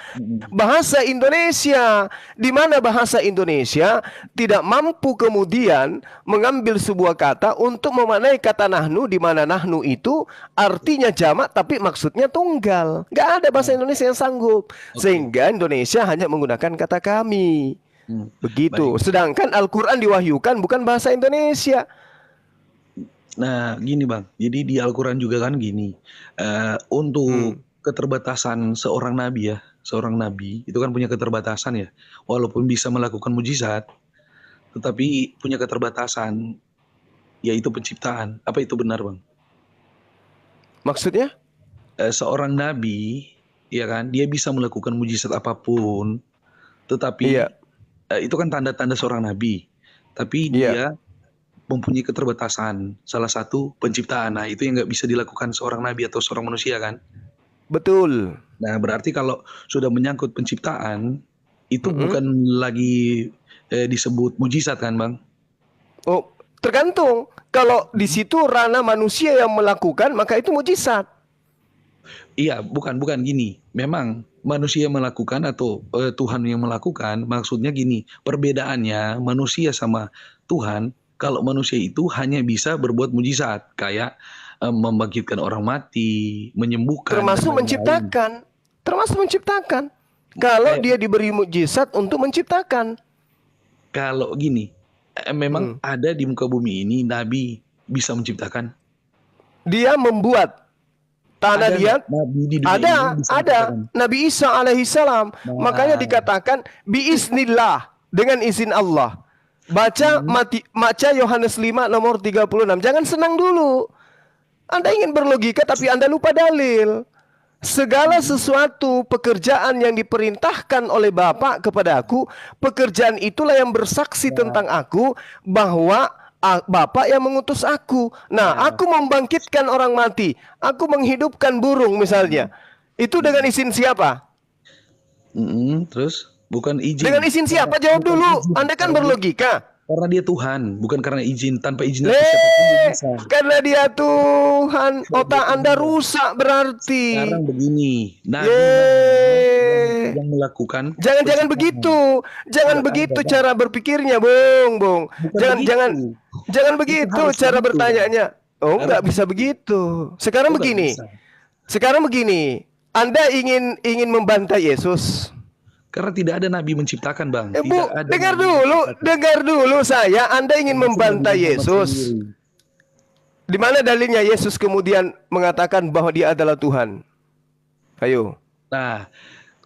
bahasa Indonesia, di mana bahasa Indonesia tidak mampu kemudian mengambil sebuah kata untuk memaknai kata nahnu, di mana nahnu itu artinya jamak tapi maksudnya tunggal. Nggak ada bahasa Indonesia yang sanggup. Sehingga Indonesia hanya menggunakan kata kami. Begitu. Baik. Sedangkan Al-Quran diwahyukan bukan bahasa Indonesia. Nah, gini Bang. Jadi di Al-Quran juga kan gini. Untuk keterbatasan seorang nabi ya. Seorang nabi itu kan punya keterbatasan ya. Walaupun bisa melakukan mujizat. Tetapi punya keterbatasan. Yaitu penciptaan. Apa itu benar Bang? Maksudnya? Seorang nabi. Ya kan. Dia bisa melakukan mujizat apapun. Tetapi Iya. itu kan tanda-tanda seorang nabi. Tapi dia mempunyai keterbatasan. Salah satu penciptaan. Nah, itu yang nggak bisa dilakukan seorang nabi atau seorang manusia kan. Betul. Nah, berarti kalau sudah menyangkut penciptaan, itu bukan lagi disebut mujizat kan, Bang? Oh, tergantung. Kalau di situ ranah manusia yang melakukan, maka itu mujizat. Iya, bukan gini. Memang manusia melakukan atau Tuhan yang melakukan, maksudnya gini. Perbedaannya manusia sama Tuhan, kalau manusia itu hanya bisa berbuat mujizat, kayak membangkitkan orang mati, menyembuhkan, Termasuk dan lain-lain. menciptakan. Kalau dia diberi mujizat untuk menciptakan. Kalau gini, memang ada di muka bumi ini nabi bisa menciptakan. Dia membuat tanah Ada liat. nabi di dunia ini Ada, yang bisa menciptakan. Nabi Isa alaihissalam. Makanya dikatakan biiznillah, dengan izin Allah. Baca Yohanes 5 nomor 36. Jangan senang dulu. Anda ingin berlogika tapi Anda lupa dalil. Segala sesuatu pekerjaan yang diperintahkan oleh Bapa kepada aku, pekerjaan itulah yang bersaksi tentang aku bahwa Bapa yang mengutus aku. Nah, aku membangkitkan orang mati, aku menghidupkan burung misalnya. Itu dengan izin siapa? Terus bukan izin. Dengan izin siapa? Jawab dulu. Anda kan berlogika. Karena dia Tuhan, bukan karena izin. Tanpa izin dari siapapun dia bisa. Karena dia Tuhan, otak Anda rusak berarti. Sekarang begini, nabi yang melakukan. Jangan begitu. Jangan begitu cara berpikirnya, Bung. Jangan begitu cara bertanyanya. Oh, nggak bisa begitu. Sekarang begini. Anda ingin membantai Yesus. Karena tidak ada nabi menciptakan, Bang. Bu, Tidak ada dengar dulu saya. Anda ingin membantai Yesus. Di mana dalilnya Yesus kemudian mengatakan bahwa dia adalah Tuhan? Ayo. Nah,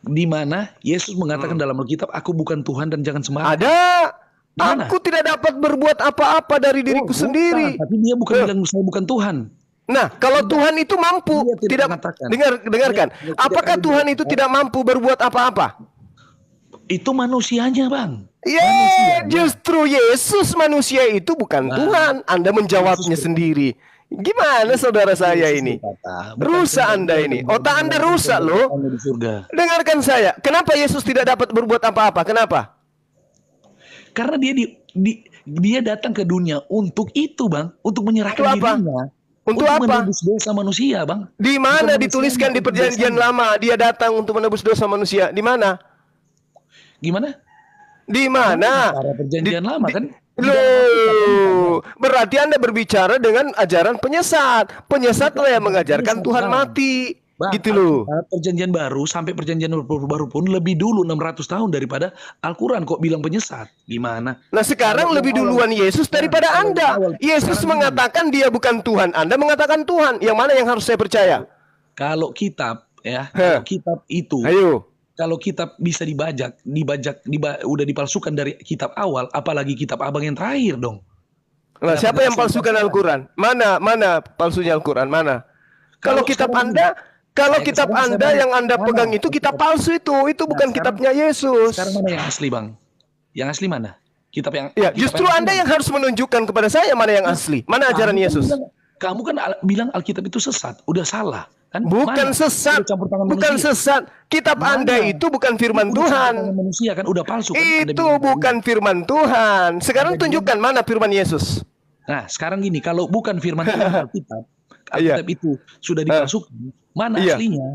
di mana Yesus mengatakan dalam Alkitab, aku bukan Tuhan dan jangan sembah. Ada. Dimana? Aku tidak dapat berbuat apa-apa dari diriku sendiri. Tapi dia bukan bilang saya bukan Tuhan. Nah, kalau Tuhan itu mampu, Dia tidak mengatakan. dengarkan. Apakah Tuhan itu tidak mampu berbuat apa-apa? Itu manusianya, Bang. Justru Yesus manusia itu bukan Tuhan. Anda menjawabnya sendiri. Gimana saudara saya ini? Rusak Anda ini. Otak Anda rusak loh. Dengarkan saya. Kenapa Yesus tidak dapat berbuat apa-apa? Kenapa? Karena dia datang ke dunia untuk itu, Bang. Untuk menyerahkan dirinya. Untuk apa? Menebus dosa manusia, Bang. Di mana dituliskan di Perjanjian Lama dia datang untuk menebus dosa manusia? Di mana? Gimana? Di mana? Para perjanjian lama kan? Loh, berarti Anda berbicara dengan ajaran penyesat. Penyesatlah yang mengajarkan Tuhan mati. Bang, gitu loh. Perjanjian baru sampai perjanjian baru pun lebih dulu 600 tahun daripada Al-Quran. Kok bilang penyesat? Gimana? Nah sekarang lebih duluan Yesus daripada Anda. Yesus mengatakan dia bukan Tuhan. Anda mengatakan Tuhan. Yang mana yang harus saya percaya? Kalau kitab ya, kalau kitab itu. Ayo. Kalau kitab bisa dibajak, udah dipalsukan dari kitab awal, apalagi kitab abang yang terakhir dong. Nah, siapa yang palsukan Al-Quran? Mana palsunya Al-Quran? Mana? Kalau kitab sekarang Anda, kalau saya- kitab sekarang saya Anda mau- yang Anda mana? pegang itu kitab palsu itu bukan sekarang- kitabnya Yesus. Sekarang mana yang asli, Bang? Yang asli mana? Kitab yang Ya, kitab justru Anda yang harus menunjukkan kepada saya mana yang asli, mana ajaran Kamu kan Yesus. kamu kan bilang Alkitab itu sesat, udah salah kan? Bukan Mana? sesat, Udah campur tangan bukan manusia. sesat. Kitab Mana? Anda itu bukan firman Udah campur Tuhan. tangan manusia kan udah palsu kan? Anda Itu bilang bukan firman Tuhan. Sekarang Anda tunjukkan mana firman Yesus. Nah, sekarang gini, kalau bukan firman Tuhan Alkitab Iya. itu sudah dipalsukan, mana Iya. aslinya?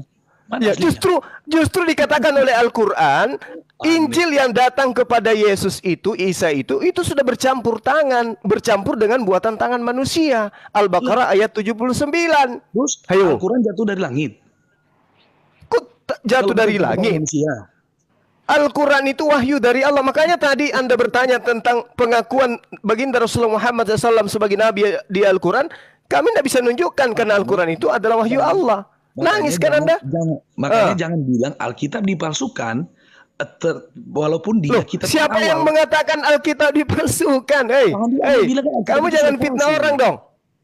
Mana Ya, aslinya? justru dikatakan oleh Al-Qur'an, Injil yang datang kepada Yesus itu, Isa itu sudah bercampur dengan buatan tangan manusia. Al-Baqarah ayat 79. Terus Ayo. Al-Quran jatuh dari langit. Kok jatuh Kalau dari bukan langit? manusia. Al-Quran itu wahyu dari Allah. Makanya tadi Anda bertanya tentang pengakuan baginda Rasulullah Muhammad SAW sebagai Nabi di Al-Quran. Kami tidak bisa nunjukkan karena Al-Quran itu adalah wahyu Allah. Nangis kan Anda? Makanya jangan bilang Alkitab dipalsukan, walaupun dia Loh, kitab siapa awal. yang mengatakan Alkitab dipalsukan? Hei, Anda bilang kan Alkitab kamu itu jangan sudah fitnah palsu. orang dong.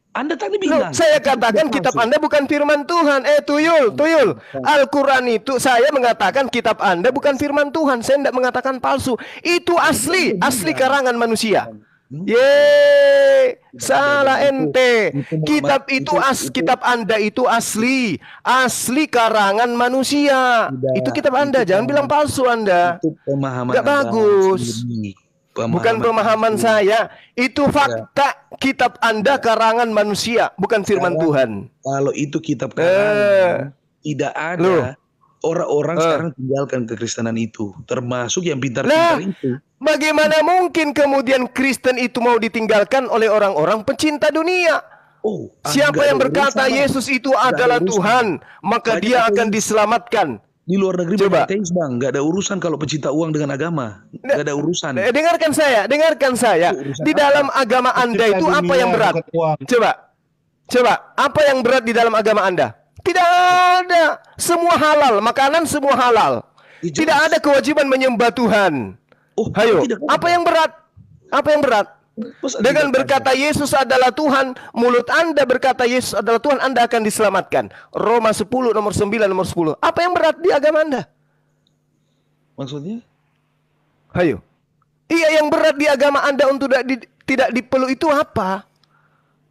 Anda tadi Loh, bilang. saya katakan kitab Anda bukan firman Tuhan. Tuyul. Al-Quran itu saya mengatakan kitab Anda bukan firman Tuhan. Saya tidak mengatakan palsu. Itu asli karangan manusia. Salah ente. Kitab Anda itu asli karangan manusia. Itu kitab Anda, jangan bilang palsu Anda. Itu pemahaman Nggak Anda bagus. sendiri. Bukan pemahaman saya, itu fakta. Kitab Anda karangan manusia, bukan firman Tuhan. Kalau itu kitab karangan, tidak ada Loh. orang-orang sekarang tinggalkan kekristenan itu, termasuk yang pintar-pintar itu. Bagaimana mungkin kemudian Kristen itu mau ditinggalkan oleh orang-orang pencinta dunia? Oh, Siapa nggak yang ada berkata urusan, Bang. Yesus itu Nggak ada adalah urusan. Tuhan, maka Banyak dia akan ateis. diselamatkan. Di luar negeri Coba. banyak ateis, Bang. Nggak ada urusan kalau pecinta uang dengan agama. Nggak ada urusan. Dengarkan saya. Itu urusan Di apa? dalam agama Anda itu Pencipta apa dunia, yang berat? bukan uang. Coba, apa yang berat di dalam agama Anda? Tidak ada. Semua halal, makanan semua halal. Ya, jelas. Tidak ada kewajiban menyembah Tuhan. Oh, Hayo, tidak ada. apa yang berat? Apa yang berat? Masa Dengan tidak berkata Yesus adalah Tuhan, mulut Anda berkata Yesus adalah Tuhan, Anda akan diselamatkan. Roma 10 nomor 9 nomor 10. Apa yang berat di agama Anda? Maksudnya? Hayo. Iya, yang berat di agama Anda untuk tidak dipeluk itu apa?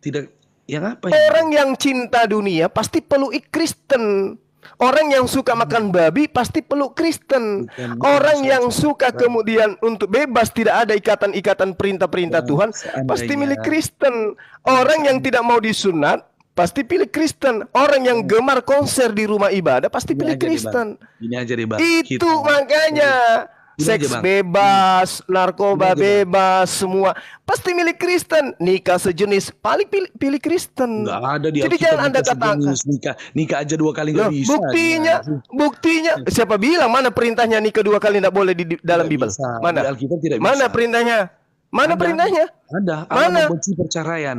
Tidak. Yang apa ya? Orang yang cinta dunia pasti peluk Kristen. Orang yang suka makan babi pasti peluk Kristen. Bukan Orang maksud yang saya. suka kemudian untuk bebas tidak ada ikatan-ikatan perintah-perintah Ya, Tuhan seandainya- pasti milik Kristen. Orang yang tidak mau disunat pasti pilih Kristen. Orang yang gemar konser di rumah ibadah pasti Gini pilih aja deh, Bang. Kristen. Gini aja deh, Bang. Itu makanya Gini seks aja, Bang. bebas, narkoba Gini aja, Bang. bebas, semua pasti milik Kristen. Nikah sejenis paling pilih Kristen. Nggak ada di Jadi Alkitab jangan Anda nikah katakan. sejenis, nikah aja 2 kali nggak Loh, bisa. buktinya, siapa bilang mana perintahnya nikah 2 kali tidak boleh di dalam Tidak Bible? bisa. Di Mana? Alkitab tidak Mana bisa. perintahnya? Mana Ada. perintahnya? Ada. Allah Mana? membenci perceraian.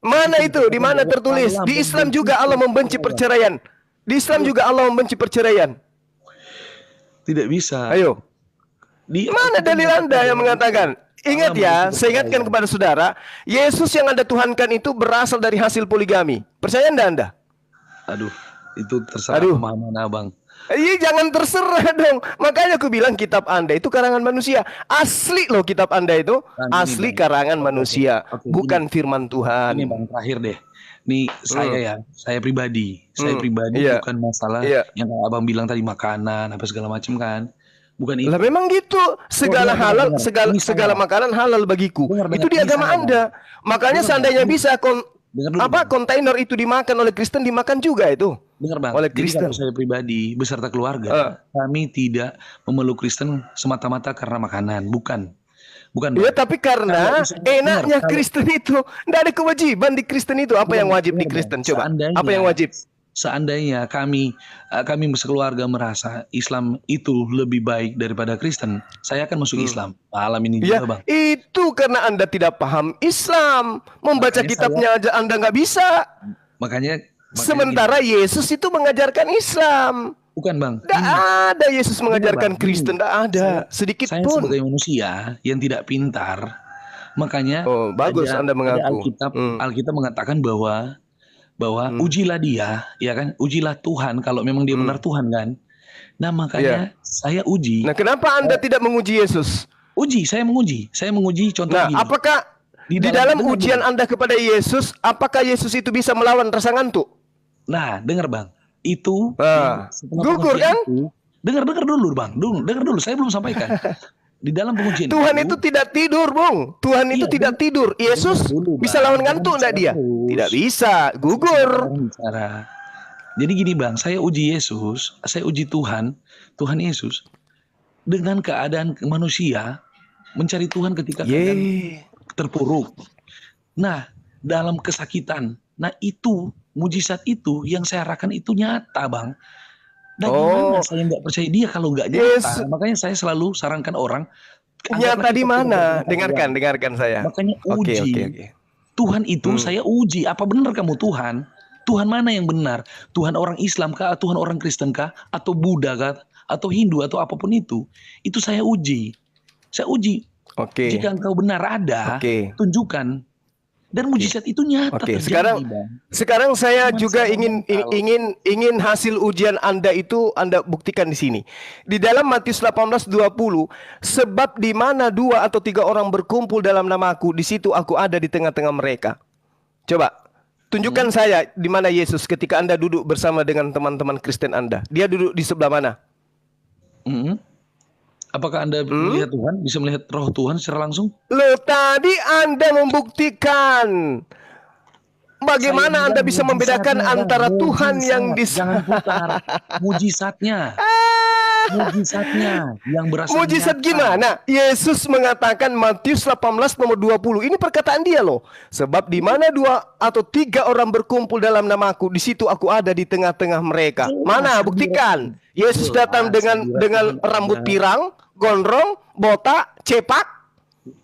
Mana itu? Di mana tertulis? Di Islam juga Allah membenci perceraian. Di Islam juga Allah membenci perceraian. Tidak bisa. Ayo. Di Mana dalil Anda yang mengatakan? Ingat ya, saya ingatkan kepada saudara, Yesus yang Anda tuhankan itu berasal dari hasil poligami. Percaya Anda? Aduh, itu terserah Aduh. pemahaman Abang. Iya, jangan terserah dong. Makanya aku bilang kitab Anda itu karangan manusia. Asli loh kitab Anda itu. Nah, ini, Asli Bang. karangan manusia. Oke, Bukan firman Tuhan. Ini Bang terakhir deh. Nih saya pribadi, Iya. bukan masalah Iya. yang Abang bilang tadi makanan apa segala macam kan. Bukan itu. Lah memang gitu. Segala dengar, halal, dengar. segala Ini segala saya. makanan halal bagiku. Dengar, Itu di ini agama saya, Anda. Makanya Dengar, seandainya ini. bisa Dengar dulu, Bang. kontainer itu dimakan oleh Kristen, dimakan juga itu. Dengar Bang, oleh jadi Kristen. kalau saya pribadi beserta keluarga, kami tidak memeluk Kristen semata-mata karena makanan, bukan. Bukan. Iya, Bang. tapi karena Kalau- enaknya kalau- Kristen itu, tidak ada kewajiban di Kristen itu. Apa yang wajib di Dengar, Kristen? Bang. Coba. Seandainya- Apa yang wajib? Seandainya kami sekeluarga merasa Islam itu lebih baik daripada Kristen, saya akan masuk Islam. Malam ini Ya, juga, Bang. itu karena Anda tidak paham Islam. Membaca Makanya kitabnya aja Anda nggak bisa. Makanya Sementara Yesus itu mengajarkan Islam. bukan, Bang. Tidak ada Yesus mengajarkan Bang. Kristen. Tidak ada. Sedikit Saya pun. sebagai manusia yang tidak pintar, makanya Oh, bagus Anda mengaku. Alkitab Alkitab mengatakan bahwa bahwa ujilah dia, ya kan? Ujilah Tuhan kalau memang dia benar Tuhan kan. Nah, makanya saya uji. Nah, kenapa Anda tidak menguji Yesus? Saya menguji contoh Nah, begini. apakah di dalam dengar, ujian Anda kepada Yesus, apakah Yesus itu bisa melawan rasa ngantuk? Nah, dengar Bang. Itu setelah gugur pengujian kan? itu, dengar dulu Bang. Dengar dulu, saya belum sampaikan. Di dalam pengujian Tuhan itu tidak tidur, Bung. Tuhan itu tidak tidur. Yesus dulu, bisa Bang. lawan ngantuk enggak dia? Terus. Tidak bisa, gugur. Jadi gini Bang, saya uji Yesus, saya uji Tuhan Yesus dengan keadaan manusia mencari Tuhan ketika keadaan terpuruk. Nah, dalam kesakitan. Nah, itu mujizat itu yang saya arahkan itu nyata, Bang. Nah, gimana saya nggak percaya dia kalau nggak nyata? Makanya saya selalu sarankan orang. Nyata di mana? Dengarkan saya. Makanya uji. Tuhan itu saya uji. Apa benar kamu Tuhan? Tuhan mana yang benar? Tuhan orang Islam kah? Tuhan orang Kristen kah? Atau Buddha kah? Atau Hindu atau apapun itu? Itu saya uji. Saya uji. Jika engkau benar ada, tunjukkan. Dan mujizat itu nyata terjadi. Sekarang saya juga ingin hasil ujian Anda itu Anda buktikan di sini. Di dalam Matius 18:20, sebab di mana 2 atau 3 orang berkumpul dalam namaku, di situ aku ada di tengah-tengah mereka. Coba tunjukkan saya di mana Yesus ketika Anda duduk bersama dengan teman-teman Kristen Anda. Dia duduk di sebelah mana? Apakah Anda melihat Tuhan? Bisa melihat roh Tuhan secara langsung? Loh, tadi Anda membuktikan. Bagaimana Anda bisa membedakan antara Tuhan yang di Jangan putar. Mujizatnya. Mujizatnya yang berasal mujizat nyata. gimana? Yesus mengatakan Matius 18 nomor 20. Ini perkataan dia loh. Sebab di mana 2 atau 3 orang berkumpul dalam namaku, di situ aku ada di tengah-tengah mereka. Mana? Buktikan. Yesus datang dengan rambut pirang, gondrong, botak, cepak,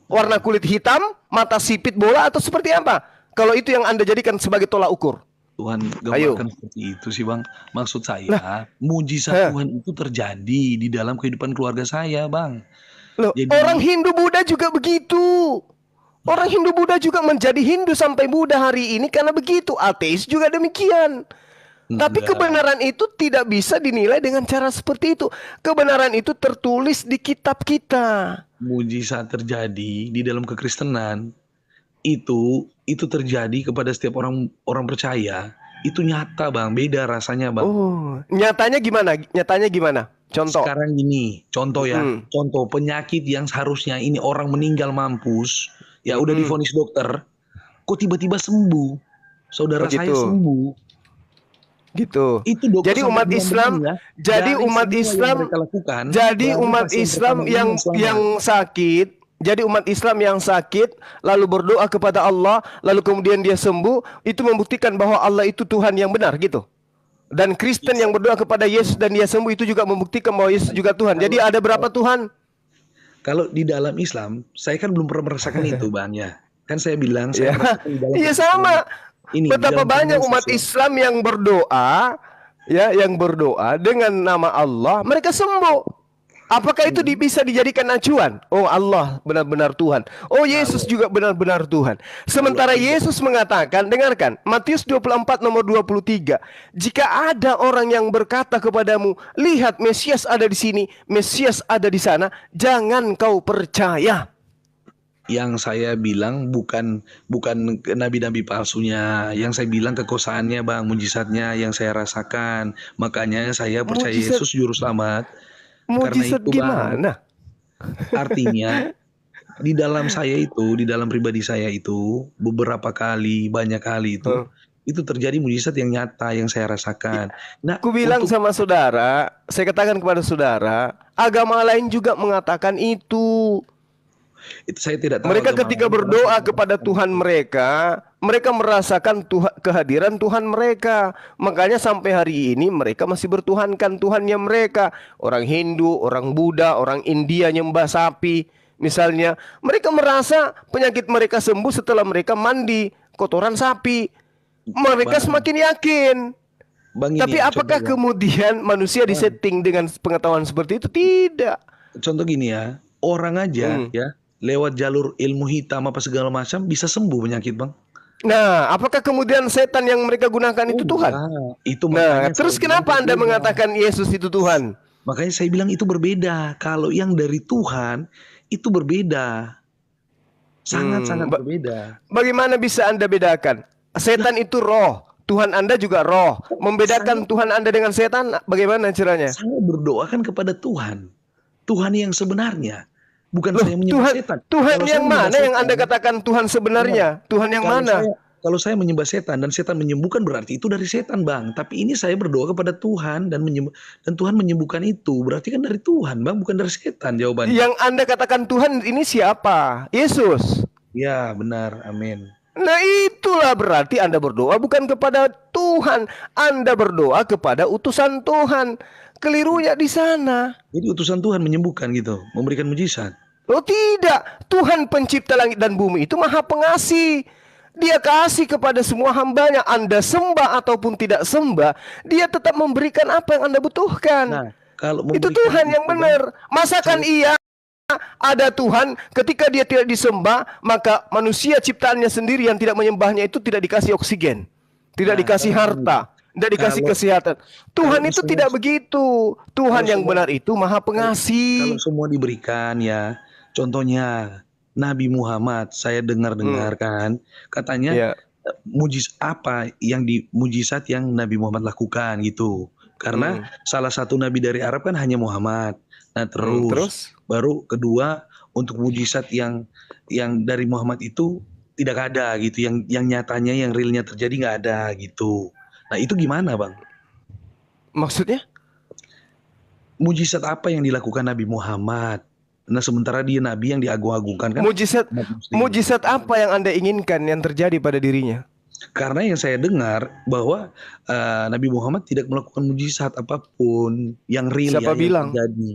warna kulit hitam, mata sipit bola, atau seperti apa? Kalau itu yang Anda jadikan sebagai tolak ukur. Tuhan gambarkan seperti itu sih Bang. Maksud saya, mujizat Tuhan itu terjadi di dalam kehidupan keluarga saya, Bang. Loh, orang Hindu Buddha juga begitu. Orang Hindu Buddha juga menjadi Hindu sampai Buddha hari ini karena begitu. Ateis juga demikian. Tapi kebenaran itu tidak bisa dinilai dengan cara seperti itu. Kebenaran itu tertulis di kitab kita. Mujizat terjadi di dalam kekristenan. Itu terjadi kepada setiap orang percaya. Itu nyata Bang, beda rasanya Bang. Oh, nyatanya gimana? Contoh. Sekarang gini, contoh ya. Contoh penyakit yang seharusnya ini orang meninggal mampus, ya udah divonis dokter, kok tiba-tiba sembuh. Saudara saya sembuh. Gitu. Itu jadi umat Islam, jadi umat Islam yang sakit. Jadi umat Islam yang sakit lalu berdoa kepada Allah, lalu kemudian dia sembuh, itu membuktikan bahwa Allah itu Tuhan yang benar gitu. Dan Kristen yang berdoa kepada Yesus dan dia sembuh itu juga membuktikan bahwa Yesus juga Tuhan. Jadi ada berapa Tuhan? Kalau di dalam Islam, saya kan belum pernah merasakan itu Bang ya. Kan saya bilang saya iya sama. Betapa banyak umat Islam yang berdoa, ya, yang berdoa dengan nama Allah, mereka sembuh. Apakah itu bisa dijadikan acuan? Oh, Allah benar-benar Tuhan. Oh, Yesus juga benar-benar Tuhan. Sementara Yesus mengatakan, dengarkan, Matius 24 nomor 23. Jika ada orang yang berkata kepadamu, lihat Mesias ada di sini, Mesias ada di sana, jangan kau percaya. Yang saya bilang bukan nabi-nabi palsunya. Yang saya bilang kekuasaannya Bang, mujizatnya yang saya rasakan. Makanya saya percaya Yesus juru selamat. Mujizat gimana? Artinya di dalam saya itu, di dalam pribadi saya itu beberapa kali, banyak kali itu terjadi mujizat yang nyata yang saya rasakan. Nah, aku bilang sama saudara, saya katakan kepada saudara, agama lain juga mengatakan itu. Itu saya tidak tahu. Mereka ketika berdoa kepada Tuhan mereka merasakan kehadiran Tuhan mereka. Makanya sampai hari ini mereka masih bertuhankan Tuhannya mereka. Orang Hindu, orang Buddha, orang India nyembah sapi. Misalnya, mereka merasa penyakit mereka sembuh setelah mereka mandi kotoran sapi. Mereka semakin yakin. Tapi apakah kemudian manusia disetting dengan pengetahuan seperti itu? Tidak. Contoh gini ya, orang aja ya lewat jalur ilmu hitam apa segala macam bisa sembuh penyakit Bang. Nah, apakah kemudian setan yang mereka gunakan itu Tuhan? Enggak. Itu Nah, makanya terus saya bilang kenapa Anda berbeda. mengatakan Yesus itu Tuhan? Makanya saya bilang itu berbeda. Kalau yang dari Tuhan itu berbeda. Sangat-sangat Hmm, berbeda. Bagaimana bisa Anda bedakan? Setan itu roh, Tuhan Anda juga roh. Membedakan Tuhan Anda dengan setan bagaimana caranya? Saya berdoa kan kepada Tuhan. Tuhan yang sebenarnya. Bukan Loh, saya menyembah Tuhan setan. Tuhan Kalau saya yang menyembah mana yang Anda setan, katakan Tuhan sebenarnya? Tuhan yang kalau mana? kalau saya menyembah setan dan setan menyembuhkan berarti itu dari setan, Bang. Tapi ini saya berdoa kepada Tuhan dan Tuhan menyembuhkan itu. Berarti kan dari Tuhan, Bang, bukan dari setan jawabannya. Yang Anda katakan Tuhan ini siapa? Yesus. Ya, benar. Amin. Nah, itulah berarti Anda berdoa bukan kepada Tuhan, Anda berdoa kepada utusan Tuhan. Kelirunya di sana. Jadi utusan Tuhan menyembuhkan gitu, memberikan mujizat. Oh tidak, Tuhan pencipta langit dan bumi itu maha pengasih. Dia kasih kepada semua hambanya. Anda sembah ataupun tidak sembah, dia tetap memberikan apa yang Anda butuhkan. Nah, kalau Itu memberikan Tuhan yang itu, Bang, benar. Masakan iya ada Tuhan ketika dia tidak disembah, maka manusia ciptaannya sendiri yang tidak menyembahnya itu tidak dikasih oksigen, tidak Nah, dikasih kalau harta, tidak dikasih kalau- kesehatan. Tuhan kalau itu semua- tidak begitu. Tuhan kalau yang semua- benar itu maha kalau pengasih. semua diberikan ya, contohnya Nabi Muhammad, saya dengar-dengar kan, katanya Ya. mujizat yang Nabi Muhammad lakukan gitu. Karena salah satu nabi dari Arab kan hanya Muhammad. Nah, terus baru kedua untuk mujizat yang dari Muhammad itu tidak ada gitu, yang nyatanya yang realnya terjadi nggak ada gitu. Nah, itu gimana, Bang? Maksudnya? Mujizat apa yang dilakukan Nabi Muhammad? Nah, sementara dia nabi yang diagung-agungkan kan. Mujizat umat muslim. mujizat apa yang Anda inginkan yang terjadi pada dirinya? Karena yang saya dengar bahwa Nabi Muhammad tidak melakukan mujizat apapun yang real Siapa yang bilang? terjadi.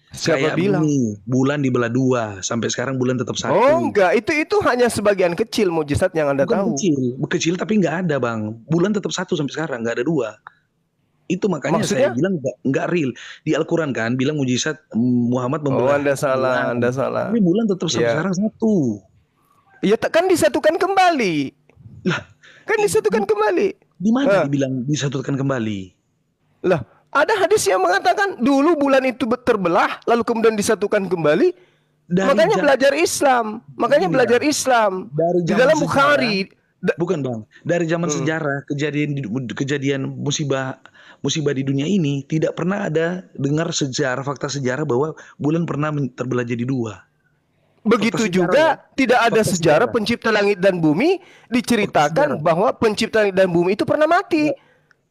Siapa Kayak bilang? begini, bulan dibelah dua, sampai sekarang bulan tetap satu. Oh enggak, itu hanya sebagian kecil mujizat yang Anda Bukan tahu. kecil tapi nggak ada, Bang. Bulan tetap satu sampai sekarang, nggak ada dua. Itu makanya Maksudnya? saya bilang nggak real. Di Al-Quran kan bilang mujizat Muhammad Oh, membelah Anda salah, bulan. Anda salah. Tapi bulan tetap sampai Ya. sekarang satu. Ya kan disatukan kembali. Lah, Kan disatukan kembali. di mana Hah. dibilang disatukan kembali? Lah, ada hadis yang mengatakan dulu bulan itu terbelah lalu kemudian disatukan kembali. Makanya belajar Islam. Makanya Begini, belajar Bang. Islam. Dari Di zaman dalam sejarah, Bukhari. bukan, Bang. Dari zaman sejarah kejadian musibah di dunia ini tidak pernah ada dengar fakta sejarah bahwa bulan pernah terbelah jadi dua. Begitu Fakta juga sejarah, tidak ada Fakta sejarah sejarah. pencipta langit dan bumi diceritakan sejarah. bahwa pencipta langit dan bumi itu pernah mati.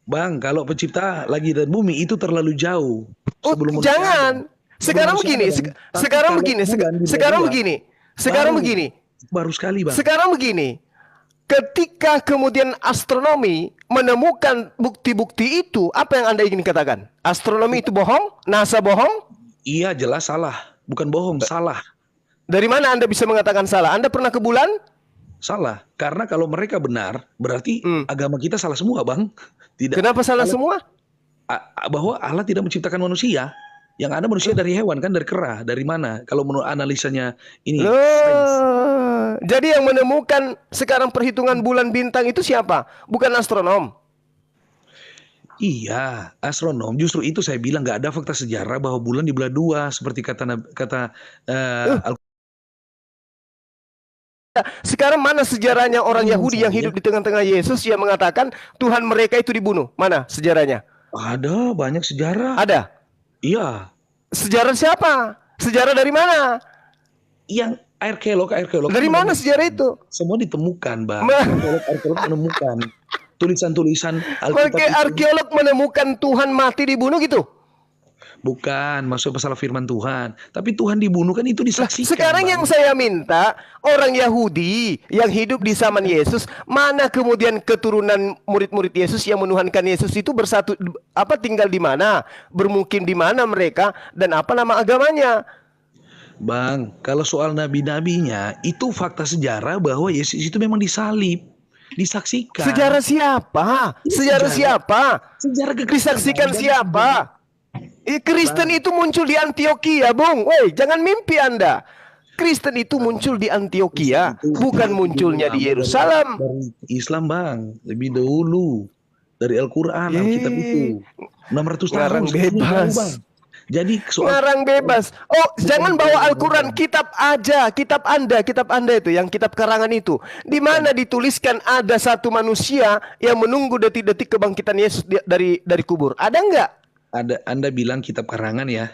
Bang, kalau pencipta langit dan bumi itu terlalu jauh. Oh, Sebelum manusia jangan. ada. Sekarang Sebelum begini, manusia ada, Bang. Tapi sekarang kalau begini, bulan dibelah sekarang dua, begini. Sekarang baru- begini. Baru sekali, Bang. Sekarang begini. Ketika kemudian astronomi menemukan bukti-bukti itu, apa yang Anda ingin katakan? Astronomi itu bohong? NASA bohong? Iya, jelas salah. Bukan bohong, salah. Dari mana Anda bisa mengatakan salah? Anda pernah ke bulan? Salah. Karena kalau mereka benar, berarti agama kita salah semua, Bang. Tidak. Kenapa salah semua? Bahwa Allah tidak menciptakan manusia. Yang ada manusia dari hewan kan, dari kera, dari mana? Kalau menurut analisanya ini Loh, sains. jadi yang menemukan sekarang perhitungan bulan bintang itu siapa? Bukan astronom. Iya, astronom. Justru itu saya bilang nggak ada fakta sejarah bahwa bulan dibelah dua seperti kata Sekarang mana sejarahnya orang Iya, Yahudi yang saya. hidup di tengah-tengah Yesus yang mengatakan Tuhan mereka itu dibunuh? Mana sejarahnya? Ada banyak sejarah. Ada. Iya, Sejarah siapa? Sejarah dari mana? yang arkeolog Dari mana sejarah itu? semua ditemukan, Bang. Ma- Arkeolog menemukan tulisan-tulisan Alkitab Oke, itu. arkeolog menemukan Tuhan mati dibunuh gitu. Bukan masuk masalah firman Tuhan, tapi Tuhan dibunuh kan itu disaksikan. Sekarang Bang. yang saya minta, orang Yahudi yang hidup di zaman Yesus, mana kemudian keturunan murid-murid Yesus yang menuhankan Yesus itu bersatu, tinggal di mana, bermukim di mana mereka, dan apa nama agamanya? Bang, kalau soal nabi-nabinya itu fakta sejarah bahwa Yesus itu memang disalib, disaksikan. Sejarah siapa? Ini Sejarah siapa? Sejarah kekristenan, Disaksikan Bang. siapa? Kristen itu muncul di Antioquia, Bung. Woi, jangan mimpi Anda. Kristen itu muncul di Antioquia, bukan munculnya di Yerusalem. Dari Islam Bang, lebih dahulu dari Al-Quran, Alkitab itu 600 tahun. Ngarang sebelum bebas. Bang. Jadi soal Ngarang bebas. Oh, jangan bawa Al-Quran, kitab aja, kitab Anda itu, yang kitab karangan itu. Di mana dituliskan ada satu manusia yang menunggu detik-detik kebangkitan Yesus dari kubur. Ada nggak? ada Anda bilang kitab karangan ya.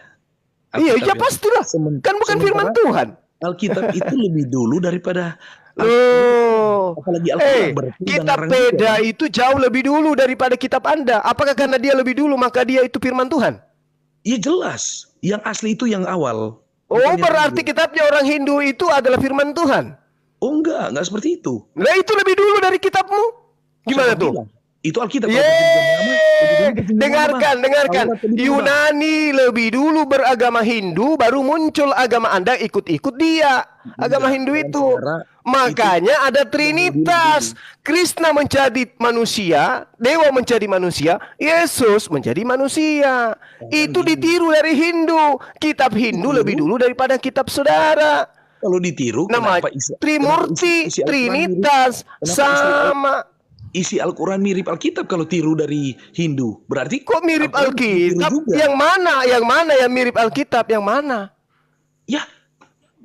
Iya, Alkitab ya yang- pastilah. Kan bukan firman sementara Tuhan. Alkitab itu lebih dulu daripada Loh. apalagi Al-Quran berarti udah Kitab ngarang Beda juga. itu jauh lebih dulu daripada kitab Anda. Apakah karena dia lebih dulu maka dia itu firman Tuhan? Iya jelas, yang asli itu yang awal. Oh, Bukan yang berarti dulu. kitabnya orang Hindu itu adalah firman Tuhan. Oh enggak seperti itu. Nah, itu lebih dulu dari kitabmu. Gimana Siapa tuh? bilang? Itu Alkitab. Dengarkan. Yunani lebih dulu beragama Hindu, baru muncul agama Anda ikut-ikut dia. Agama Hindu itu. Makanya ada Trinitas. Krishna menjadi manusia, Dewa menjadi manusia, Yesus menjadi manusia. Itu ditiru dari Hindu. Kitab Hindu lebih dulu daripada kitab saudara. Kalau ditiru, Nama kenapa isi Trimurti, isi Al-Quran Trinitas, sama. isi Al-Quran mirip Alkitab kalau tiru dari Hindu? Berarti Kok mirip Al-Quran Alkitab? ditiru juga. Yang mana? Yang mana yang mirip Alkitab? Yang mana? Ya,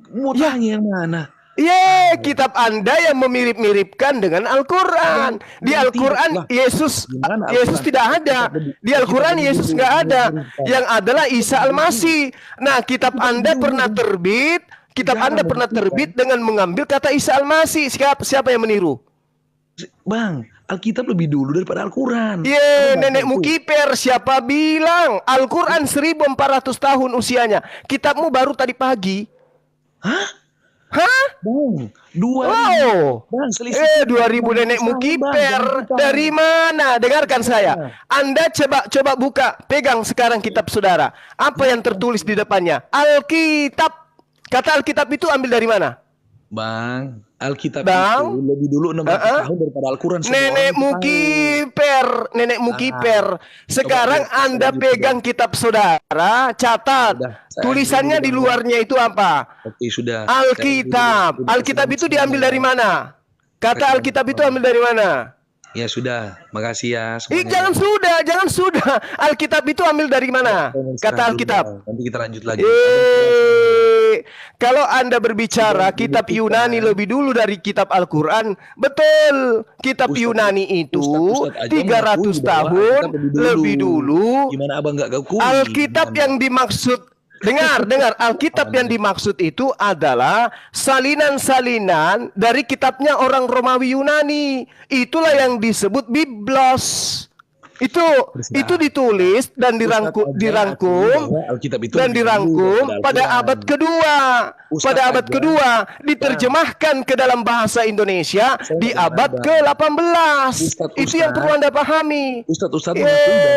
mau tanya yang mana? Kitab Anda yang memirip-miripkan dengan Al-Quran. Di yang Al-Quran tidak. Yesus Gimana Yesus Al-Quran? tidak ada. Di Al-Quran Yesus nggak ada. Yang adalah Isa Al-Masih. Nah, kitab Anda pernah terbit. Kitab Anda pernah terbit dengan mengambil kata Isa Al-Masih. Siapa yang meniru? Bang, Alkitab lebih dulu daripada Al-Quran. Nenekmu kiper. Siapa bilang? Al-Quran 1400 tahun usianya. Kitabmu baru tadi pagi. Hah? Hah? Bang, Bang, selisih 2000 nenekmu kiper. Dari mana? Dengarkan saya. Anda coba buka, pegang sekarang kitab saudara. Apa yang tertulis di depannya? Alkitab. Kata Alkitab itu ambil dari mana? Bang, Alkitab Bang? itu lebih dulu 600 tahun daripada Al-Quran. Semua orang Nenekmu tahu. kiper, nenekmu kiper. Sekarang Coba, Anda lanjut, pegang kitab saudara, catat. Sudah, saya Tulisannya ambil di dulu, luarnya itu apa? Oke, sudah. Alkitab. Saya ambil Alkitab dulu. itu diambil dari mana? Kata Alkitab itu ambil dari mana? Ya sudah, makasih ya Jangan sudah. Alkitab itu ambil dari mana? Kata Alkitab. Nanti kita lanjut lagi. Kalau Anda berbicara kitab Yunani lebih dulu dari kitab Al-Quran, betul. Kitab Yunani itu Ustadz aja 300 mengakui bahwa tahun Alkitab lebih dulu. Gimana abang nggak akui? Alkitab yang dimaksud, dengar, Alkitab yang dimaksud itu adalah salinan-salinan dari kitabnya orang Romawi Yunani. Itulah yang disebut Biblos. Itu ditulis dan dirangkum Alkitab itu dan lebih dulu dirangkum daripada pada Al-Quran. abad kedua. Ustadz Pada abad aja. kedua diterjemahkan ke dalam bahasa Indonesia di nggak abad ada. ke-18. Itu yang perlu Anda pahami. Ustadz mengakui bahwa Alkitab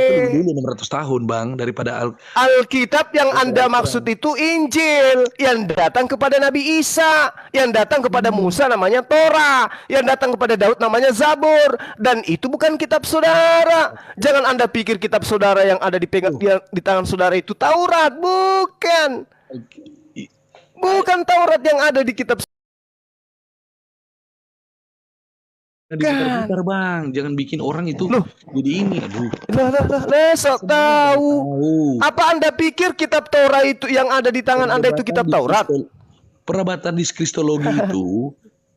itu lebih dulu 600 tahun bang daripada Alkitab yang Anda maksud itu Injil, yang datang kepada Nabi Isa, yang datang kepada Musa namanya Torah, yang datang kepada Daud namanya Zabur, dan itu bukan kitab saudara. Jangan Anda pikir kitab saudara yang ada di tangan saudara itu Taurat, bukan. Bukan Taurat yang ada di kitab. diputar bang, jangan bikin orang itu jadi ini. Aduh. Sok tahu. Apa Anda pikir kitab Taurat itu yang ada di tangan Anda itu kitab Taurat? Perdebatan di kristologi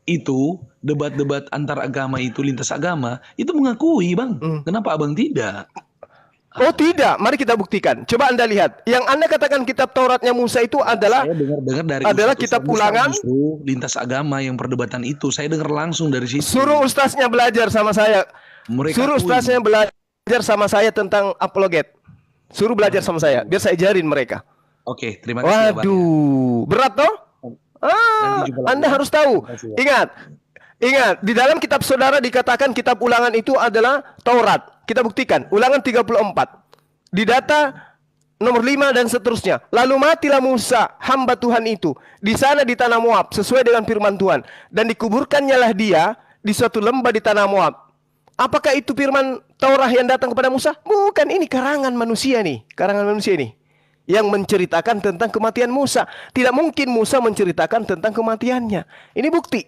itu debat-debat antar agama itu lintas agama itu mengakui bang. Kenapa abang tidak? Oh tidak, mari kita buktikan. Coba Anda lihat. Yang Anda katakan kitab Tauratnya Musa itu adalah Saya dengar dari adalah Ustadz kitab Musa ulangan. justru lintas agama yang perdebatan itu saya dengar langsung dari situ. Suruh ustaznya belajar sama saya. Mereka Suruh akui. ustaznya belajar sama saya tentang apologet. Suruh belajar sama saya, biar saya ajarin mereka. Oke, terima kasih ya, Bang. Waduh, berat toh? Nanti jumpa lagi. Anda harus tahu. Terima kasih, ya. Ingat, di dalam kitab saudara dikatakan kitab ulangan itu adalah Taurat. Kita buktikan, ulangan 34. Di data nomor 5 dan seterusnya. Lalu matilah Musa, hamba Tuhan itu, di sana di tanah Moab, sesuai dengan firman Tuhan. Dan dikuburkannya lah dia di suatu lembah di tanah Moab. Apakah itu firman Taurat yang datang kepada Musa? Bukan, ini karangan manusia nih. Karangan manusia nih. yang menceritakan tentang kematian Musa. Tidak mungkin Musa menceritakan tentang kematiannya. Ini bukti.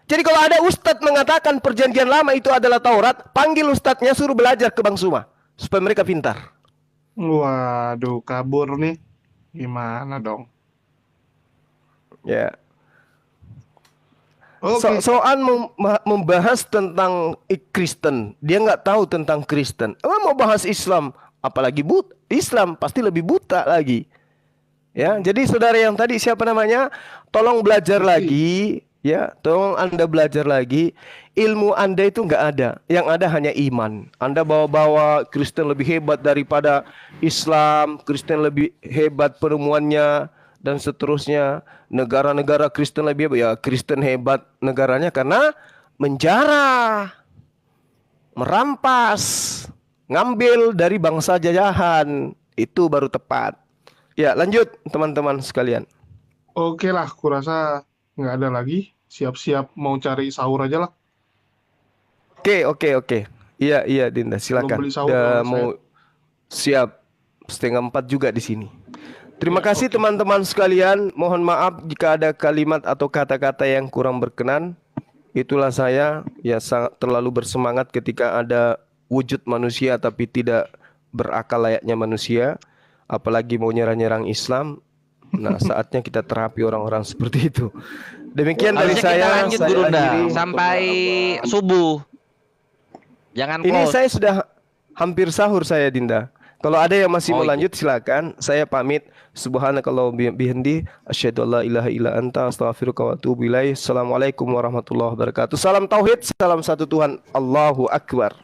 Jadi kalau ada ustadz mengatakan perjanjian lama itu adalah Taurat, panggil ustadznya, suruh belajar ke Bang Suma supaya mereka pintar. Waduh, kabur nih. Gimana dong? Ya. Oke. Soal membahas tentang Kristen, dia nggak tahu tentang Kristen. Mau bahas Islam, apalagi Islam pasti lebih buta lagi. Ya, jadi saudara yang tadi siapa namanya? Tolong belajar lagi, ya. Tolong Anda belajar lagi. Ilmu Anda itu nggak ada. Yang ada hanya iman. Anda bawa-bawa Kristen lebih hebat daripada Islam, Kristen lebih hebat penemuannya dan seterusnya. Negara-negara Kristen lebih hebat. Ya, Kristen hebat negaranya karena menjarah, merampas, ngambil dari bangsa jajahan. Itu baru tepat. Ya, lanjut teman-teman sekalian. Oke lah, kurasa nggak ada lagi. Siap-siap mau cari sahur aja lah. Oke. Iya Dinda, silakan. Belum beli sahur Udah kalau mau siap 3:30 juga di sini. Terima kasih teman-teman sekalian. Mohon maaf jika ada kalimat atau kata-kata yang kurang berkenan. Itulah saya, ya sangat terlalu bersemangat ketika ada wujud manusia tapi tidak berakal layaknya manusia, apalagi mau nyerang-nyerang Islam. Nah, saatnya kita terapi orang-orang seperti itu. Demikian dari Harusnya saya. kita lanjut Saya Gurunda akhiri. sampai subuh. Jangan Ini close. saya sudah hampir sahur saya, Dinda. Kalau ada yang masih Oh, mau iya. lanjut silakan. Saya pamit. Subhanakallah bihamdi asyhadu an la ilaha illa anta astaghfiruka wa atubu ilaik. Assalamualaikum warahmatullahi wabarakatuh. Salam tauhid, salam satu Tuhan. Allahu akbar.